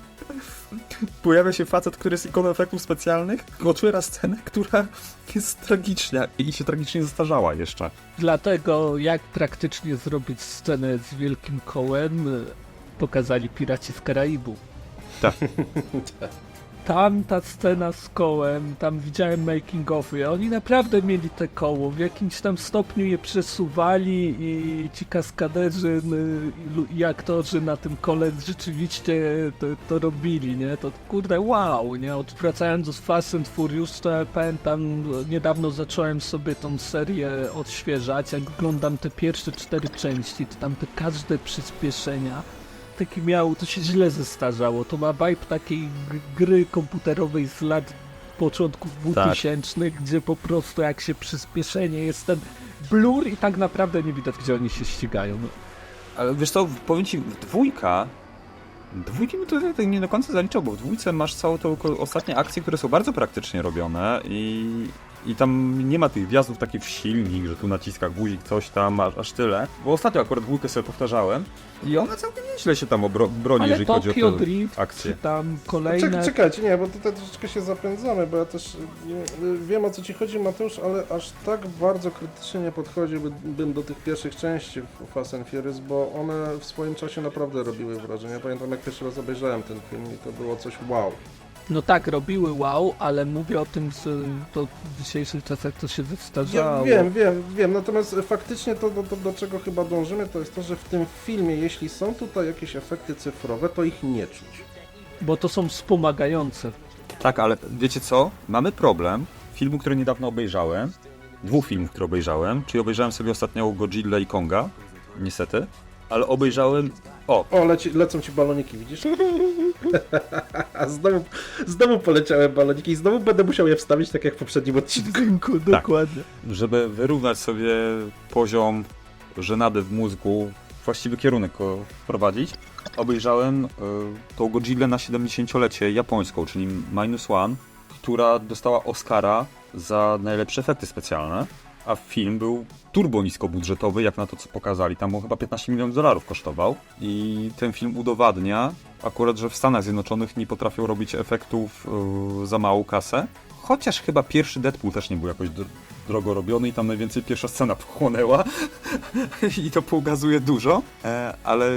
pojawia się facet, który jest ikoną efektów specjalnych, otwiera scenę, która jest tragiczna i się tragicznie zestarzała jeszcze. Dlatego jak praktycznie zrobić scenę z wielkim kołem, pokazali Piraci z Karaibu. Tak. Tam ta scena z kołem, tam widziałem making ofy, oni naprawdę mieli te koło, w jakimś tam stopniu je przesuwali i ci kaskaderzy i aktorzy na tym kole rzeczywiście to robili, nie? To kurde wow, nie? Wracając do Fast and Furious, to ja pamiętam, niedawno zacząłem sobie tą serię odświeżać, jak oglądam te pierwsze 4 części, to tam te każde przyspieszenia taki miał, to się źle zestarzało. To ma vibe takiej gry komputerowej z lat początków 2000, gdzie po prostu jak się przyspieszenie jest ten blur i tak naprawdę nie widać, gdzie oni się ścigają. Ale wiesz co, powiem ci, dwójki mi to tak nie do końca zaliczał, bo w dwójce masz całą tą ostatnie akcje, które są bardzo praktycznie robione i tam nie ma tych wjazdów takich w silnik, że tu naciska guzik, coś tam, aż tyle. Bo ostatnio akurat dwójkę sobie powtarzałem i ona całkiem nieźle się tam broni, jeżeli chodzi o te Drift, akcje. czy tam kolejne... Czekajcie, nie, bo tutaj troszeczkę się zapędzamy, bo ja też wiem, o co ci chodzi, Mateusz, ale aż tak bardzo krytycznie nie podchodziłbym do tych pierwszych części Fast and Furious, bo one w swoim czasie naprawdę robiły wrażenie. Ja pamiętam, jak pierwszy raz obejrzałem ten film i to było coś wow. No tak, robiły wow, ale mówię o tym, że to w dzisiejszych czasach to się zestarzało. Ja wiem, natomiast faktycznie to do czego chyba dążymy, to jest to, że w tym filmie, jeśli są tutaj jakieś efekty cyfrowe, to ich nie czuć. Bo to są wspomagające. Tak, ale wiecie co? Mamy problem. Filmu, który niedawno obejrzałem, 2 filmów, które obejrzałem, czyli obejrzałem sobie ostatnio Godzilla i Konga, niestety, ale obejrzałem... O, Lecą ci baloniki, widzisz? znowu poleciały baloniki i znowu będę musiał je wstawić, tak jak w poprzednim odcinku. Dokładnie. żeby wyrównać sobie poziom żenady w mózgu, właściwy kierunek wprowadzić, obejrzałem tą Godzillę na 70-lecie japońską, czyli -1, która dostała Oscara za najlepsze efekty specjalne, a film był turbo niskobudżetowy, jak na to co pokazali. Tam chyba $15 milionów kosztował i ten film udowadnia akurat, że w Stanach Zjednoczonych nie potrafią robić efektów za małą kasę. Chociaż chyba pierwszy Deadpool też nie był jakoś drogo robiony i tam najwięcej pierwsza scena pochłonęła i to pokazuje dużo, ale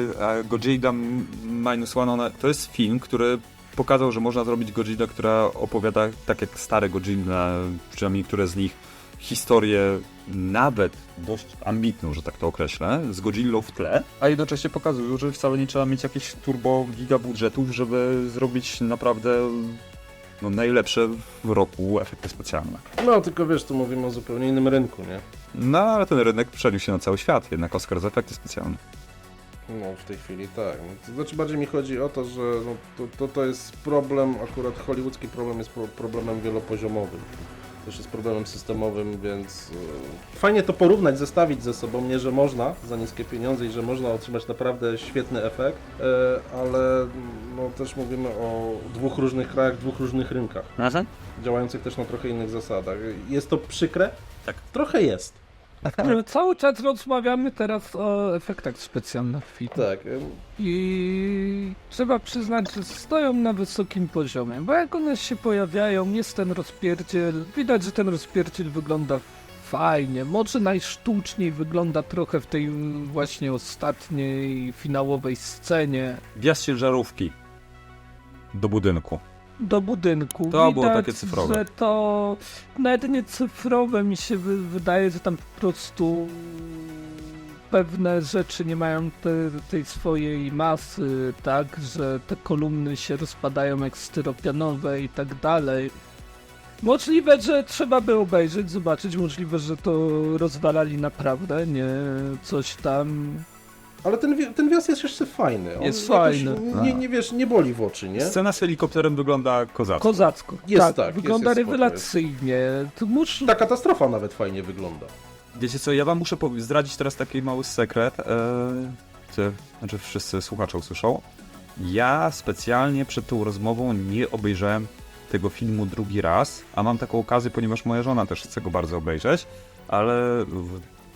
Godzilla -1 to jest film, który pokazał, że można zrobić Godzilla, która opowiada tak jak stare Godzilla, przynajmniej niektóre z nich, historię nawet dość ambitną, że tak to określę, z Godzillą w tle, a jednocześnie pokazują, że wcale nie trzeba mieć jakichś turbo giga budżetów, żeby zrobić naprawdę najlepsze w roku efekty specjalne. No, tylko wiesz, tu mówimy o zupełnie innym rynku, nie? No, ale ten rynek przeniósł się na cały świat, jednak Oscar za efekty specjalne. No, w tej chwili tak. To znaczy, bardziej mi chodzi o to, że to jest problem, akurat hollywoodzki problem jest problemem wielopoziomowym. Też jest problemem systemowym, więc fajnie to porównać, zestawić ze sobą, nie, że można za niskie pieniądze i że można otrzymać naprawdę świetny efekt, ale no, też mówimy o dwóch różnych krajach, dwóch różnych rynkach, działających też na trochę innych zasadach. Jest to przykre? Tak. Trochę jest. Cały czas rozmawiamy teraz o efektach specjalnych w filmie. Tak. I trzeba przyznać, że stoją na wysokim poziomie, bo jak one się pojawiają, jest ten rozpierdziel, widać, że ten rozpierdziel wygląda fajnie, może najsztuczniej wygląda trochę w tej właśnie ostatniej, finałowej scenie. Wjazd ciężarówki do budynku. Do budynku. To widać, było takie cyfrowe. Że to nawet nie cyfrowe, mi się wydaje, że tam po prostu pewne rzeczy nie mają tej swojej masy, tak, że te kolumny się rozpadają jak styropianowe i tak dalej. Możliwe, że trzeba by obejrzeć, zobaczyć, możliwe, że to rozwalali naprawdę, nie coś tam. Ale ten wjazd jest jeszcze fajny. On Jest jakoś fajny. Nie wiesz, nie boli w oczy, nie? Scena z helikopterem wygląda kozacko. Kozacko. Jest tak, wygląda jest spoko, rewelacyjnie. To Ta katastrofa nawet fajnie wygląda. Wiecie co, ja wam muszę zdradzić teraz taki mały sekret, znaczy wszyscy słuchacze usłyszą. Ja specjalnie przed tą rozmową nie obejrzałem tego filmu drugi raz, a mam taką okazję, ponieważ moja żona też chce go bardzo obejrzeć, ale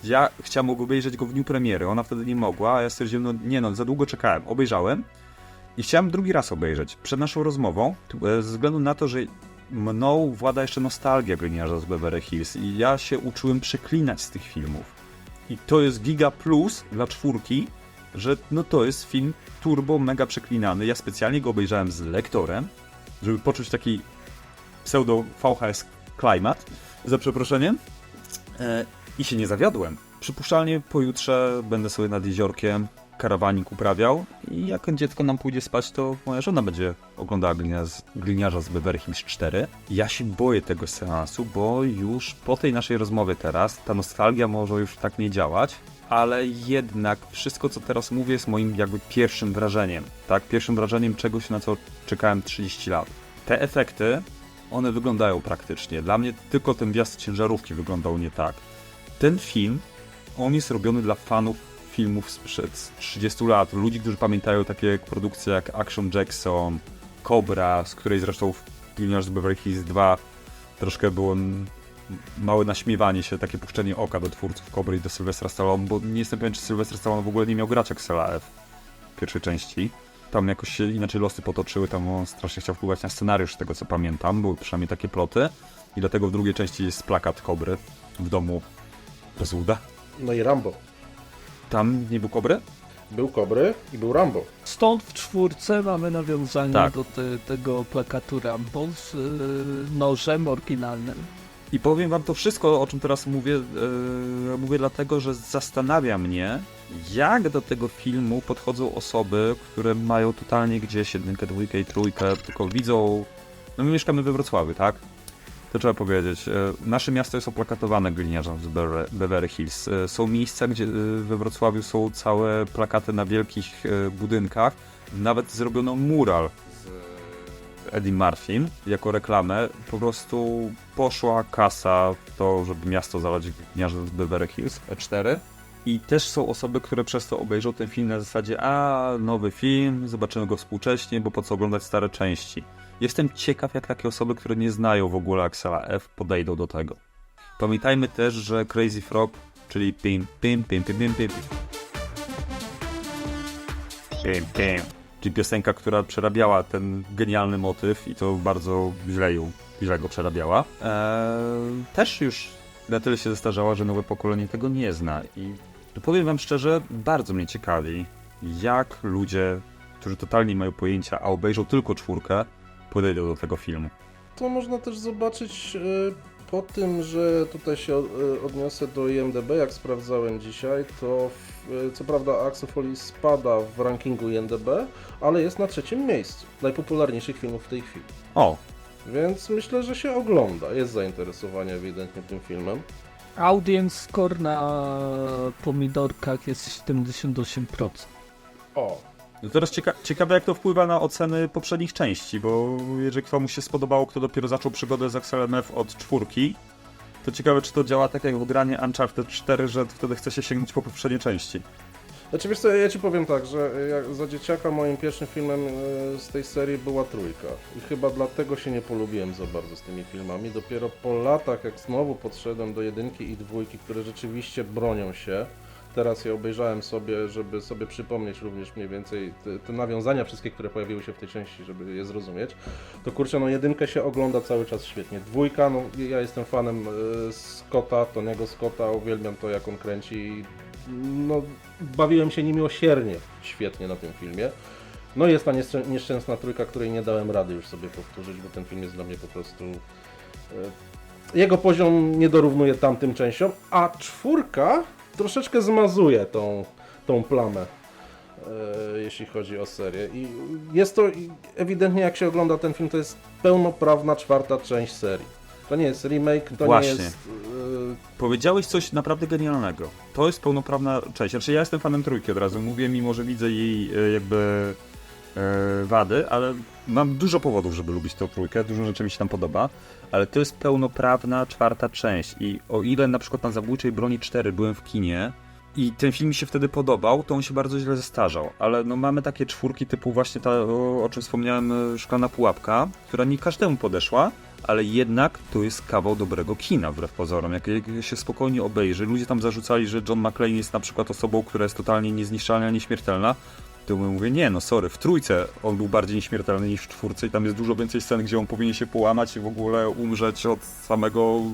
ja chciałem obejrzeć go w dniu premiery, ona wtedy nie mogła, a ja stwierdziłem, za długo czekałem, obejrzałem i chciałem drugi raz obejrzeć przed naszą rozmową, ze względu na to, że mną włada jeszcze nostalgia Gliniarza z Beverly Hills i ja się uczyłem przeklinać z tych filmów. I to jest giga plus dla czwórki, że to jest film turbo mega przeklinany. Ja specjalnie go obejrzałem z lektorem, żeby poczuć taki pseudo VHS klimat, za przeproszeniem. I się nie zawiodłem. Przypuszczalnie pojutrze będę sobie nad jeziorkiem karawanik uprawiał i jak dziecko nam pójdzie spać, to moja żona będzie oglądała Gliniarza z Beverly Hills 4. Ja się boję tego seansu, bo już po tej naszej rozmowie teraz ta nostalgia może już tak nie działać, ale jednak wszystko, co teraz mówię, jest moim jakby pierwszym wrażeniem, tak? Pierwszym wrażeniem czegoś, na co czekałem 30 lat. Te efekty, one wyglądają praktycznie. Dla mnie tylko ten wjazd ciężarówki wyglądał nie tak. Ten film, on jest robiony dla fanów filmów sprzed 30 lat. Ludzi, którzy pamiętają takie produkcje jak Action Jackson, Cobra, z której zresztą w Gliniarz z Beverly Hills 2 troszkę było małe naśmiewanie się, takie puszczenie oka do twórców Cobry i do Sylwestra Stallone, bo nie jestem pewien, czy Sylwester Stallone w ogóle nie miał grać Axela F w pierwszej części. Tam jakoś się inaczej losy potoczyły, tam on strasznie chciał wpływać na scenariusz, z tego co pamiętam, były przynajmniej takie ploty. I dlatego w drugiej części jest plakat Cobry w domu Bezłuda. No i Rambo. Tam nie był Cobry? Był Cobry i był Rambo. Stąd w czwórce mamy nawiązanie Tak. do tego plakatu Rambo z nożem oryginalnym. I powiem wam to wszystko, o czym teraz mówię, mówię dlatego, że zastanawia mnie, jak do tego filmu podchodzą osoby, które mają totalnie gdzieś jedynkę, dwójkę i trójkę, tylko widzą... No my mieszkamy we Wrocławiu, tak? To trzeba powiedzieć. Nasze miasto jest oplakatowane gliniarzem z Beverly Hills. Są miejsca, gdzie we Wrocławiu są całe plakaty na wielkich budynkach. Nawet zrobiono mural z Eddie Murphym jako reklamę. Po prostu poszła kasa w to, żeby miasto zalać gliniarzem z Beverly Hills, E4. I też są osoby, które przez to obejrzą ten film na zasadzie nowy film, zobaczymy go współcześnie, bo po co oglądać stare części. Jestem ciekaw, jak takie osoby, które nie znają w ogóle Axela F, podejdą do tego. Pamiętajmy też, że Crazy Frog, czyli pim, pim, pim, pim, pim, pim, pim, pim, czyli piosenka, która przerabiała ten genialny motyw i to bardzo źle go przerabiała, też już na tyle się zestarzała, że nowe pokolenie tego nie zna. I powiem wam szczerze, bardzo mnie ciekawi, jak ludzie, którzy totalnie nie mają pojęcia, a obejrzą tylko 4, podejdą do tego filmu. To można też zobaczyć po tym, że tutaj się odniosę do IMDb, jak sprawdzałem dzisiaj, to co prawda Axel Foley spada w rankingu IMDb, ale jest na 3. miejscu najpopularniejszych filmów w tej chwili. O! Więc myślę, że się ogląda, jest zainteresowanie ewidentnie tym filmem. Audience score na pomidorkach jest 78%. O! No teraz ciekawe, jak to wpływa na oceny poprzednich części, bo jeżeli komuś się spodobało, kto dopiero zaczął przygodę z Axelem F od 4, to ciekawe, czy to działa tak jak w granie Uncharted 4, że wtedy chce się sięgnąć po poprzednie części. Znaczy wiesz co, ja ci powiem tak, że za dzieciaka moim pierwszym filmem z tej serii była 3 i chyba dlatego się nie polubiłem za bardzo z tymi filmami. Dopiero po latach, jak znowu podszedłem do 1 i 2, które rzeczywiście bronią się, teraz je obejrzałem sobie, żeby sobie przypomnieć również mniej więcej te nawiązania wszystkie, które pojawiły się w tej części, żeby je zrozumieć, to kurczę, 1 się ogląda cały czas świetnie. 2, ja jestem fanem Scotta, Tony'ego Scotta, uwielbiam to, jak on kręci. Bawiłem się niemiłosiernie świetnie na tym filmie. No i jest ta nieszczęsna 3, której nie dałem rady już sobie powtórzyć, bo ten film jest dla mnie po prostu... Jego poziom nie dorównuje tamtym częściom, a 4 troszeczkę zmazuje tą plamę, jeśli chodzi o serię. I jest to ewidentnie, jak się ogląda ten film, to jest pełnoprawna 4. część serii. To nie jest remake, to Właśnie. nie jest... Powiedziałeś coś naprawdę genialnego. To jest pełnoprawna część. Znaczy ja jestem fanem 3 od razu mówię, mimo że widzę jej jakby wady, ale mam dużo powodów, żeby lubić tę 3, dużo rzeczy mi się tam podoba, ale to jest pełnoprawna 4. część i o ile na przykład na Zabójczej Broni 4 byłem w kinie i ten film mi się wtedy podobał, to on się bardzo źle zestarzał, ale mamy takie 4 typu właśnie ta, o czym wspomniałem, Szklana Pułapka, która nie każdemu podeszła, ale jednak to jest kawał dobrego kina, wbrew pozorom. Jak się spokojnie obejrzy, ludzie tam zarzucali, że John McClane jest na przykład osobą, która jest totalnie niezniszczalna, nieśmiertelna, to mówię, nie, sorry, w 3 on był bardziej nieśmiertelny niż w 4 i tam jest dużo więcej scen, gdzie on powinien się połamać i w ogóle umrzeć od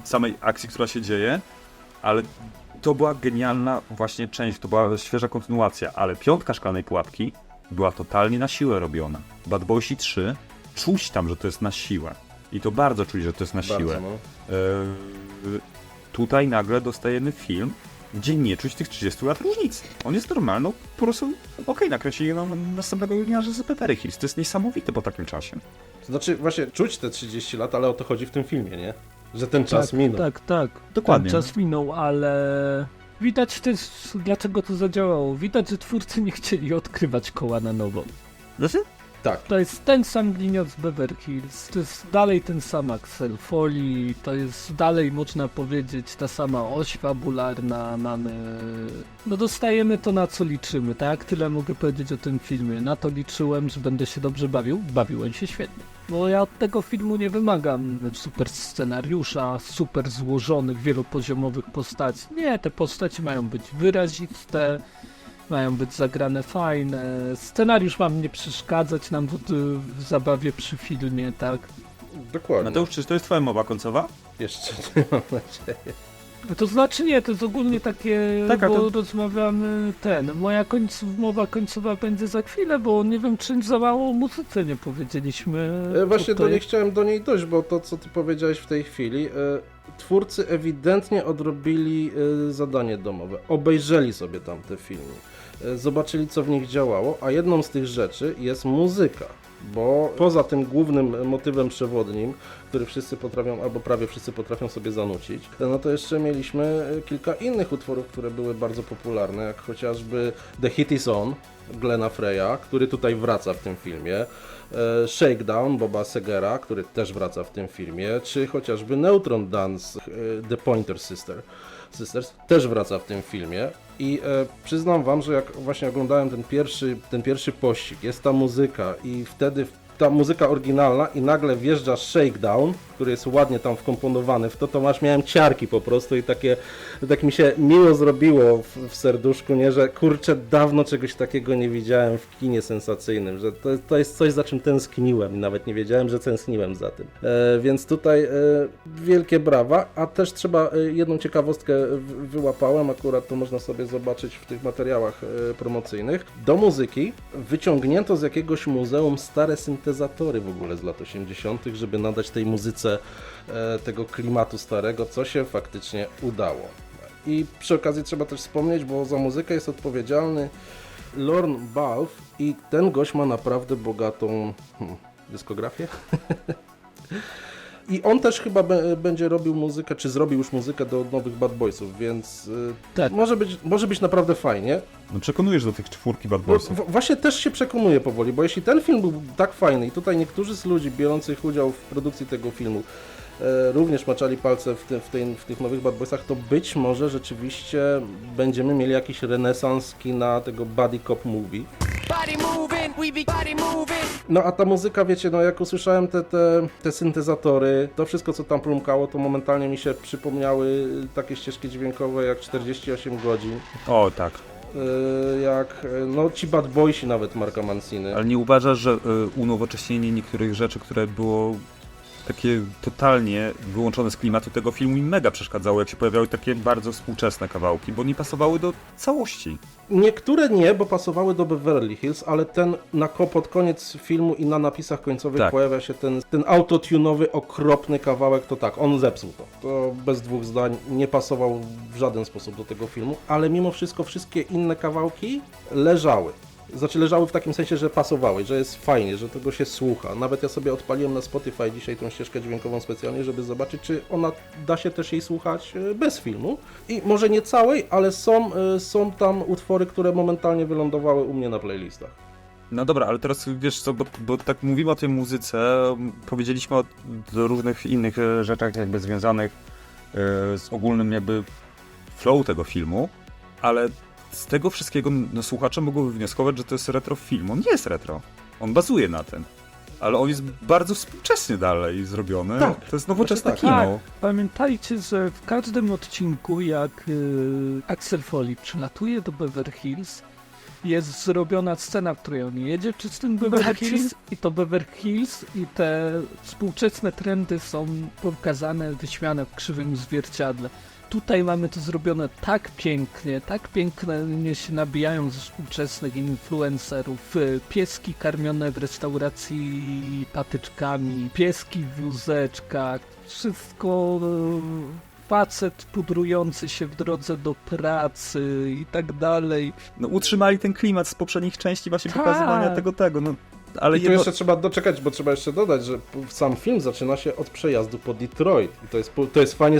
samej akcji, która się dzieje, ale to była genialna właśnie część, to była świeża kontynuacja, ale 5 Szklanej Pułapki była totalnie na siłę robiona. Bad Boysi 3 czuć tam, że to jest na siłę. I to bardzo czuć, że to jest na siłę. Tutaj nagle dostajemy film, gdzie nie czuć tych 30 lat różnicy. On jest normalny, po prostu nakręcili następnego gliniarza z Beverly Hills. To jest niesamowite po takim czasie. To znaczy właśnie czuć te 30 lat, ale o to chodzi w tym filmie, nie? Że ten czas minął. Tak. Dokładnie. Ten czas minął, ale widać też, dlaczego to zadziałało. Widać, że twórcy nie chcieli odkrywać koła na nowo. Znaczy? Tak. To jest ten sam gliniarz z Beverly Hills, to jest dalej ten sam Axel Foley, to jest dalej, można powiedzieć, ta sama oś fabularna, dostajemy to, na co liczymy, tak? Tyle mogę powiedzieć o tym filmie. Na to liczyłem, że będę się dobrze bawił. Bawiłem się świetnie. Bo ja od tego filmu nie wymagam super scenariusza, super złożonych, wielopoziomowych postaci. Nie, te postaci mają być wyraziste, mają być zagrane fajne. Scenariusz ma nie przeszkadzać nam w zabawie przy filmie, tak? Dokładnie. Mateusz, czy to jest twoja mowa końcowa? Jeszcze nie mam nadzieję. To znaczy nie, to jest ogólnie takie, bo rozmawiamy moja mowa końcowa będzie za chwilę, bo nie wiem, czy za mało o muzyce nie powiedzieliśmy. Właśnie chciałem do niej dojść, bo to, co ty powiedziałeś w tej chwili, twórcy ewidentnie odrobili zadanie domowe, obejrzeli sobie tamte filmy, zobaczyli, co w nich działało, a jedną z tych rzeczy jest muzyka. bo poza tym głównym motywem przewodnim, który wszyscy potrafią, albo prawie wszyscy potrafią sobie zanucić, no to jeszcze mieliśmy kilka innych utworów, które były bardzo popularne, jak chociażby The Hit Is On Glena Freya, który tutaj wraca w tym filmie, Shakedown Boba Segera, który też wraca w tym filmie, czy chociażby Neutron Dance The Pointer Sisters też wraca w tym filmie i przyznam wam, że jak właśnie oglądałem ten pierwszy pościg, jest ta muzyka i wtedy ta muzyka oryginalna i nagle wjeżdża Shakedown, który jest ładnie tam wkomponowany w to aż miałem ciarki po prostu i tak mi się miło zrobiło w serduszku, nie, że kurczę, dawno czegoś takiego nie widziałem w kinie sensacyjnym, że to jest coś, za czym tęskniłem i nawet nie wiedziałem, że tęskniłem za tym. Więc tutaj wielkie brawa, a też trzeba jedną ciekawostkę wyłapałem, akurat to można sobie zobaczyć w tych materiałach promocyjnych. Do muzyki wyciągnięto z jakiegoś muzeum stare syntezatory w ogóle z lat 80., żeby nadać tej muzyce tego klimatu starego, co się faktycznie udało. I przy okazji trzeba też wspomnieć, bo za muzykę jest odpowiedzialny Lorne Balfe i ten gość ma naprawdę bogatą dyskografię. I on też chyba będzie robił muzykę, czy zrobił już muzykę do nowych Bad Boysów, więc Tak. może być naprawdę fajnie. No przekonujesz do tych 4 Bad Boysów. Właśnie też się przekonuję powoli, bo jeśli ten film był tak fajny i tutaj niektórzy z ludzi biorących udział w produkcji tego filmu również maczali palce w tych nowych Bad Boysach, to być może rzeczywiście będziemy mieli jakiś renesans kina tego buddy cop movie. No a ta muzyka, wiecie, no jak usłyszałem te syntezatory, to wszystko co tam plumkało, to momentalnie mi się przypomniały takie ścieżki dźwiękowe jak 48 godzin. O, tak. Jak, no ci Bad Boysi nawet Marka Manciny. Ale nie uważasz, że unowocześnienie niektórych rzeczy, które było takie totalnie wyłączone z klimatu tego filmu, mi mega przeszkadzało, jak się pojawiały takie bardzo współczesne kawałki, bo nie pasowały do całości. Niektóre nie, bo pasowały do Beverly Hills, ale pod koniec filmu i na napisach końcowych Tak. pojawia się ten autotunowy, okropny kawałek, to tak, on zepsuł to. To bez dwóch zdań nie pasował w żaden sposób do tego filmu, ale mimo wszystko wszystkie inne kawałki leżały. Znaczy leżały w takim sensie, że pasowały, że jest fajnie, że tego się słucha. Nawet ja sobie odpaliłem na Spotify dzisiaj tą ścieżkę dźwiękową specjalnie, żeby zobaczyć, czy ona da się też jej słuchać bez filmu. I może nie całej, ale są tam utwory, które momentalnie wylądowały u mnie na playlistach. No dobra, ale teraz wiesz co, bo tak mówimy o tej muzyce, powiedzieliśmy o różnych innych rzeczach jakby związanych z ogólnym jakby flow tego filmu, ale z tego wszystkiego no, słuchacze mogą wywnioskować, że to jest retro film. On nie jest retro. On bazuje na tym. Ale on jest bardzo współczesnie dalej zrobiony. Tak. To jest nowoczesne Tak. kino. Tak, pamiętajcie, że w każdym odcinku, jak Axel Foley przylatuje do Beverly Hills, jest zrobiona scena, w której on jedzie przez ten Beverly Hills i to Beverly Hills i te współczesne trendy są pokazane, wyśmiane w krzywym zwierciadle. Tutaj mamy to zrobione tak pięknie się nabijają ze współczesnych influencerów. Pieski karmione w restauracji patyczkami, pieski w wózeczkach, wszystko facet pudrujący się w drodze do pracy i tak dalej. No, utrzymali ten klimat z poprzednich części właśnie Tak. pokazywania tego. No, ale I tu jeszcze trzeba doczekać, bo trzeba jeszcze dodać, że sam film zaczyna się od przejazdu po Detroit. I to jest fajnie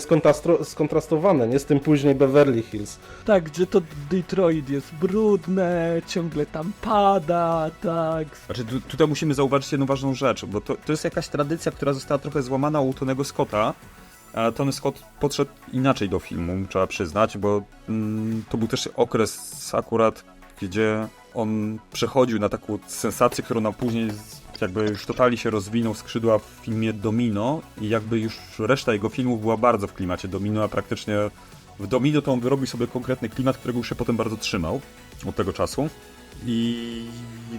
skontrastowane, nie z tym później Beverly Hills. Tak, gdzie to Detroit jest brudne, ciągle tam pada, tak. Znaczy, tutaj musimy zauważyć jedną ważną rzecz, bo to jest jakaś tradycja, która została trochę złamana u Tonego Scotta. A Tony Scott podszedł inaczej do filmu, trzeba przyznać, bo to był też okres akurat, gdzie on przechodził na taką sensację, którą nam później jakby już totalnie się rozwinął skrzydła w filmie Domino i jakby już reszta jego filmów była bardzo w klimacie Domino, a praktycznie w Domino to on wyrobił sobie konkretny klimat, którego już się potem bardzo trzymał od tego czasu. I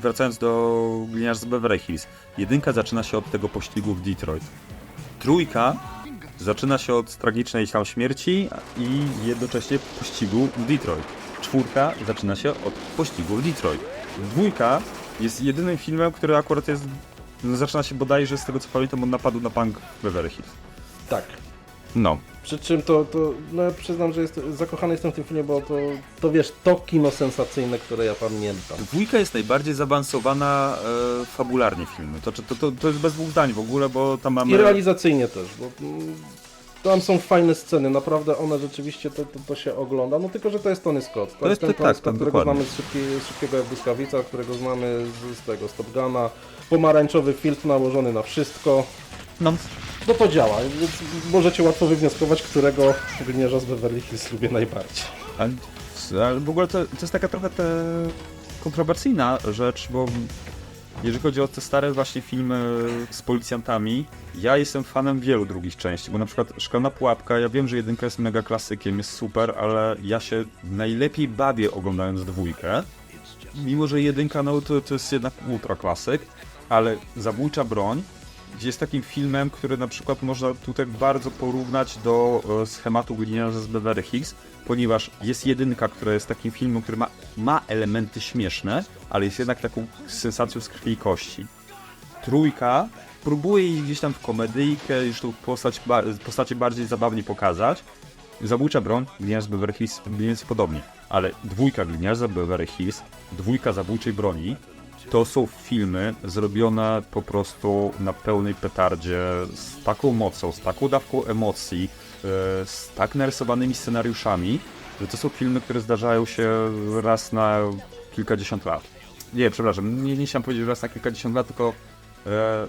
wracając do Gliniarza z Beverly Hills, 1 zaczyna się od tego pościgu w Detroit. 3 zaczyna się od tragicznej tam śmierci i jednocześnie pościgu w Detroit. 4 zaczyna się od pościgu w Detroit. 2 jest jedynym filmem, który akurat jest... zaczyna się bodajże z tego co pamiętam od napadu na bank w Beverly Hills. Tak. No. Przy czym no ja przyznam, że zakochany jestem w tym filmie, bo to wiesz, to kino sensacyjne, które ja pamiętam. Dwójka jest najbardziej zaawansowana fabularnie filmu. To jest bez dwóch zdań w ogóle, bo tam mamy... I realizacyjnie też, bo tam są fajne sceny, naprawdę one rzeczywiście to się ogląda, no tylko, że to jest Tony Scott. To jest ten Tony Scott, którego dokładnie. znamy z Szybkiego jak błyskawica, którego znamy z Top Guna, pomarańczowy filtr nałożony na wszystko. No to działa, więc możecie łatwo wywnioskować, którego gliniarza z Beverly Hills lubię najbardziej. Ale w ogóle to jest taka trochę kontrowersyjna rzecz, bo jeżeli chodzi o te stare właśnie filmy z policjantami, ja jestem fanem wielu drugich części, bo na przykład Szklana Pułapka, ja wiem, że jedynka jest mega klasykiem, jest super, ale ja się najlepiej bawię oglądając dwójkę, mimo że jedynka no to jest jednak ultra klasyk, ale Zabójcza broń jest takim filmem, który na przykład można tutaj bardzo porównać do schematu Gliniarza z Beverly Hills, ponieważ jest jedynka, która jest takim filmem, który ma elementy śmieszne, ale jest jednak taką sensacją z krwi i kości. Trójka próbuje jej gdzieś tam w komedyjkę, już tą postacie bardziej zabawnie pokazać. Zabójcza broń, Gliniarz z Beverly Hills mniej więcej podobnie, ale dwójka Gliniarza z Beverly Hills, dwójka Zabójczej broni, to są filmy zrobione po prostu na pełnej petardzie, z taką mocą, z taką dawką emocji, z tak narysowanymi scenariuszami, że to są filmy, które zdarzają się raz na kilkadziesiąt lat. Nie, przepraszam, nie chciałem powiedzieć raz na kilkadziesiąt lat, tylko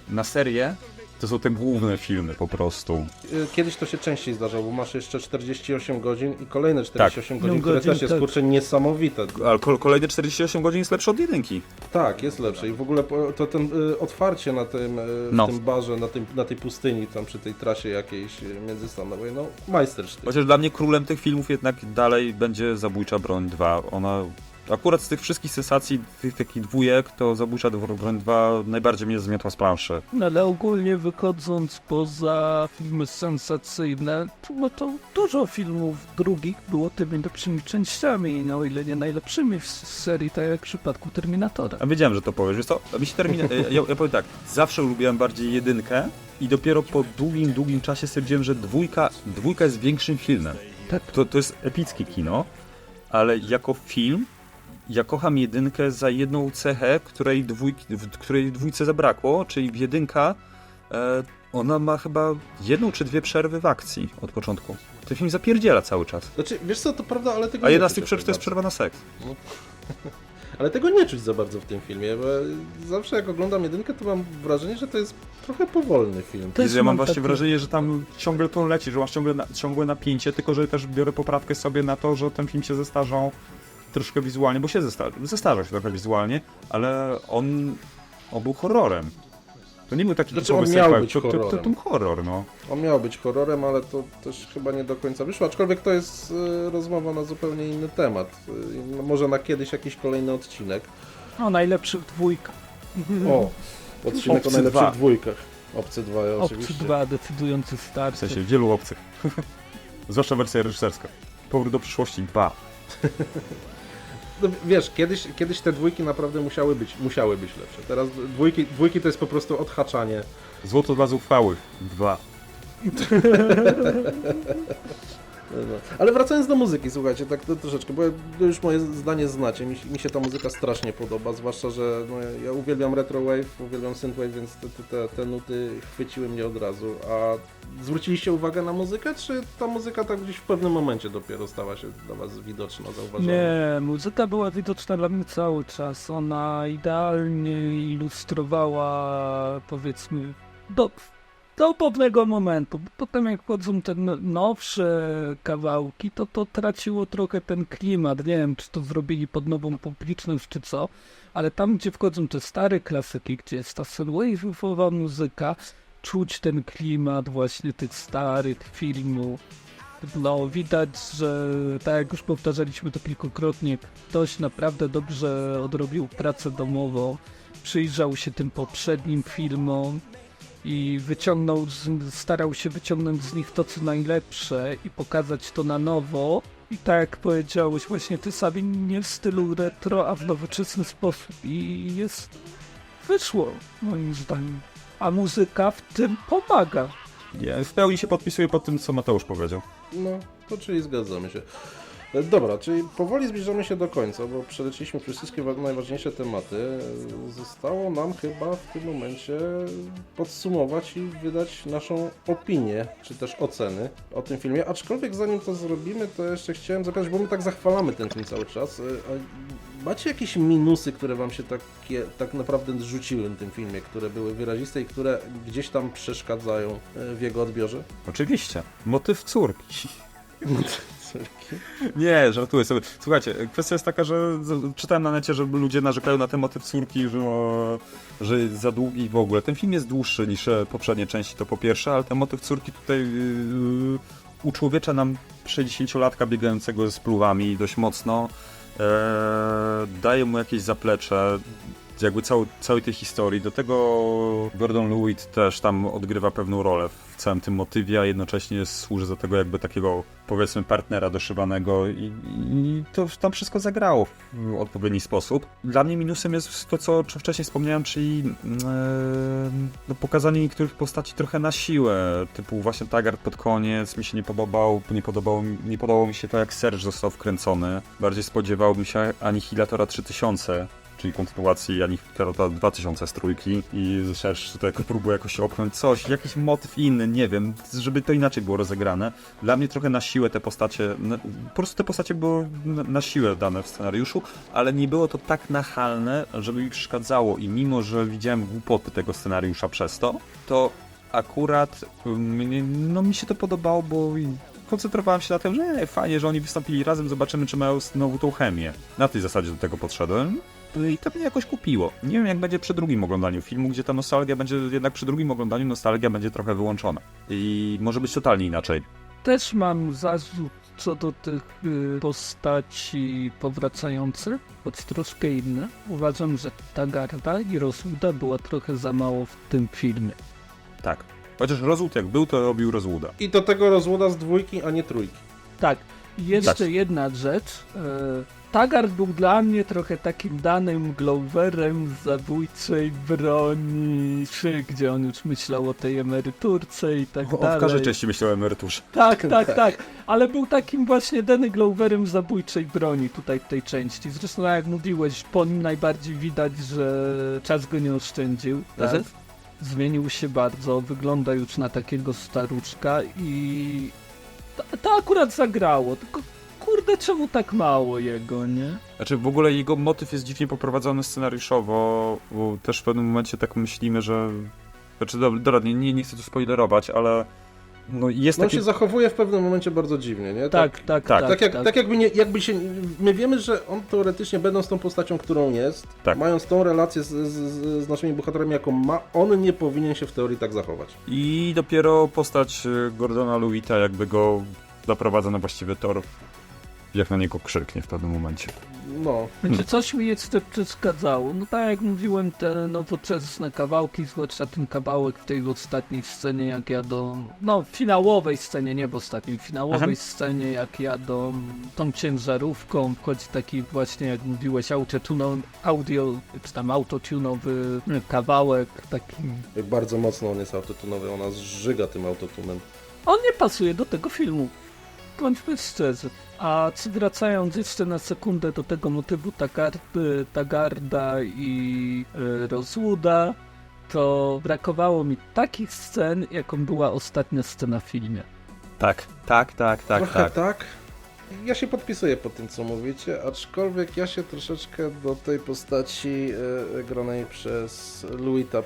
na serię to są te główne filmy po prostu. Kiedyś to się częściej zdarzało, bo masz jeszcze 48 godzin i kolejne 48 godzin, No, które godzin, też jest tak. kurczę niesamowite. Ale kolejne 48 godzin jest lepsze od jedynki. Tak, jest lepsze i w ogóle to ten otwarcie na tym, w tym barze, na tej pustyni, tam przy tej trasie jakiejś międzystanowej, no majstersztyk. Chociaż dla mnie królem tych filmów jednak dalej będzie Zabójcza broń 2. Ona akurat z tych wszystkich sensacji, tych takich dwójek, to Zabójcza broń 2 najbardziej mnie zmiotła z planszy. No ale ogólnie wychodząc poza filmy sensacyjne, no to dużo filmów drugich było tymi lepszymi częściami, no o ile nie najlepszymi w serii, tak jak w przypadku Terminatora. A wiedziałem, że to powiesz. Wiesz co? Mi się ja powiem tak, zawsze lubiłem bardziej jedynkę i dopiero po długim czasie stwierdziłem, że dwójka jest większym filmem. Tak. To jest epickie kino, ale jako film ja kocham jedynkę za jedną cechę, której dwójce zabrakło, czyli jedynka, ona ma chyba jedną czy dwie przerwy w akcji od początku. Ten film zapierdziela cały czas. Znaczy, wiesz co, to prawda, ale tego A nie jedna z czuć tych przerw to jest za przerwa na seks. Ale tego nie czuć za bardzo w tym filmie, bo zawsze jak oglądam jedynkę, to mam wrażenie, że to jest trochę powolny film. Też Ja mam mam właśnie takie- wrażenie, że tam ciągle to leci, że masz ciągłe napięcie, tylko że też biorę poprawkę sobie na to, że ten film się zestarzał troszkę wizualnie, bo się zestarzał się trochę wizualnie, ale on był horrorem. To nie był taki Znaczy, typowy on miał sci-fi, być to horrorem. horror, no. On miał być horrorem, ale to też chyba nie do końca wyszło, aczkolwiek to jest rozmowa na zupełnie inny temat. Może na kiedyś jakiś kolejny odcinek. O, najlepszych dwójkach. O, odcinek Obcy o najlepszych 2. dwójkach. Obcy 2, oczywiście. Obcy 2, decydujący W start. sensie wielu obcych. Zwłaszcza wersja reżyserska. Powrót do przyszłości 2. No, wiesz, kiedyś te dwójki naprawdę musiały być lepsze. Teraz dwójki to jest po prostu odhaczanie. Złoto dla zuchwałych 2. No. Ale wracając do muzyki, słuchajcie, tak troszeczkę, bo już moje zdanie znacie, mi się ta muzyka strasznie podoba, zwłaszcza, że no, ja uwielbiam retrowave, uwielbiam synthwave, więc te nuty chwyciły mnie od razu. A zwróciliście uwagę na muzykę, czy ta muzyka tak gdzieś w pewnym momencie dopiero stała się dla was widoczna, zauważona? Nie, muzyka była widoczna dla mnie cały czas. Ona idealnie ilustrowała, powiedzmy, do pewnego momentu. Potem jak wchodzą te nowsze kawałki, to traciło trochę ten klimat. Nie wiem, czy to zrobili pod nową publiczność, czy co, ale tam, gdzie wchodzą te stare klasyki, gdzie jest ta synthwave'owa muzyka, czuć ten klimat właśnie tych starych filmów. No, widać, że tak jak już powtarzaliśmy to kilkukrotnie, ktoś naprawdę dobrze odrobił pracę domową, przyjrzał się tym poprzednim filmom i starał się wyciągnąć z nich to, co najlepsze i pokazać to na nowo. I tak jak powiedziałeś, właśnie ty sami nie w stylu retro, a w nowoczesny sposób. I wyszło, moim zdaniem. A muzyka w tym pomaga. Ja w pełni się podpisuję pod tym, co Mateusz powiedział. No, to czyli zgadzamy się. Dobra, czyli powoli zbliżamy się do końca, bo przelecieliśmy przez wszystkie najważniejsze tematy. Zostało nam chyba w tym momencie podsumować i wydać naszą opinię, czy też oceny o tym filmie. Aczkolwiek zanim to zrobimy, to jeszcze chciałem zapytać, bo my tak zachwalamy ten film cały czas. A macie jakieś minusy, które wam się tak naprawdę rzuciły w tym filmie, które były wyraziste i które gdzieś tam przeszkadzają w jego odbiorze? Oczywiście. Motyw córki. Nie, żartuję sobie. Słuchajcie, kwestia jest taka, że czytałem na necie, że ludzie narzekają na ten motyw córki, że jest za długi i w ogóle. Ten film jest dłuższy niż poprzednie części, to po pierwsze, ale ten motyw córki tutaj uczłowiecza nam 60-latka biegającego z pluwami dość mocno. Daje mu jakieś zaplecze, jakby całej tej historii. Do tego Gordon Lewitt też tam odgrywa pewną rolę w całym tym motywie, a jednocześnie służy za tego jakby takiego, powiedzmy, partnera doszywanego i to tam wszystko zagrało w odpowiedni sposób. Dla mnie minusem jest to, co wcześniej wspomniałem, czyli pokazanie niektórych postaci trochę na siłę, typu właśnie Taggart pod koniec mi się nie podobało mi się to, jak Serge został wkręcony. Bardziej spodziewałbym się Anihilatora 3000, czyli kontynuacji Anihilatora 2000 z trójki i Serge tutaj próbuje jakoś opchnąć coś, jakiś motyw inny, nie wiem, żeby to inaczej było rozegrane. Dla mnie trochę na siłę te postacie, po prostu te postacie były na siłę dane w scenariuszu, ale nie było to tak nachalne, żeby mi przeszkadzało i mimo, że widziałem głupoty tego scenariusza przez to akurat mi się to podobało, bo koncentrowałem się na tym, że fajnie, że oni wystąpili razem, zobaczymy, czy mają znowu tą chemię. Na tej zasadzie do tego podszedłem. I to mnie jakoś kupiło. Nie wiem, jak będzie przy drugim oglądaniu filmu, gdzie ta nostalgia będzie, jednak przy drugim oglądaniu nostalgia będzie trochę wyłączona. I może być totalnie inaczej. Też mam zarzut co do tych postaci powracających, choć troszkę inne. Uważam, że Taggarta i Rosewood'a była trochę za mało w tym filmie. Tak. Chociaż Rosewood jak był, to robił Rosewood'a. I do tego Rosewood'a z dwójki, a nie trójki. Tak. Jeszcze jedna rzecz. Taggart był dla mnie trochę takim danym Gloverem z zabójczej broni, gdzie on już myślał o tej emeryturce i tak dalej. W każdej części myślał o emeryturze. Tak. Ale był takim właśnie Danny Gloverem z zabójczej broni tutaj w tej części. Zresztą jak mówiłeś, po nim najbardziej widać, że czas go nie oszczędził. Tak. Zmienił się bardzo, wygląda już na takiego staruszka i to akurat zagrało, tylko kurde, czemu tak mało jego, nie? Znaczy w ogóle jego motyw jest dziwnie poprowadzony scenariuszowo, bo też w pewnym momencie tak myślimy, że... Znaczy dobra, nie chcę tu spoilerować, ale... No jest On taki... się zachowuje w pewnym momencie bardzo dziwnie, nie? Tak. Tak jakby się... My wiemy, że on teoretycznie, będąc tą postacią, którą jest, Tak. mając tą relację z naszymi bohaterami, jaką ma, on nie powinien się w teorii tak zachować. I dopiero postać Gordona Lewitta jakby go zaprowadza na właściwy tor, jak na niego krzyknie w pewnym momencie. No. Znaczy coś mi jeszcze przeszkadzało. No tak jak mówiłem, te nowoczesne kawałki, zwłaszcza ten kawałek w tej ostatniej scenie, jak jadą... No, finałowej scenie, nie w ostatniej, finałowej scenie, jak jadą tą ciężarówką, wchodzi taki właśnie, jak mówiłeś, autotunowy kawałek, taki... Jak bardzo mocno on jest autotunowy, ona zżyga tym autotunem. On nie pasuje do tego filmu. Bądźmy szczerzy. A wracając jeszcze na sekundę do tego motywu Taggarda i Rosewood'a, to brakowało mi takich scen, jaką była ostatnia scena w filmie. Tak. Trochę tak. Ja się podpisuję pod tym, co mówicie, aczkolwiek ja się troszeczkę do tej postaci granej przez Lewitta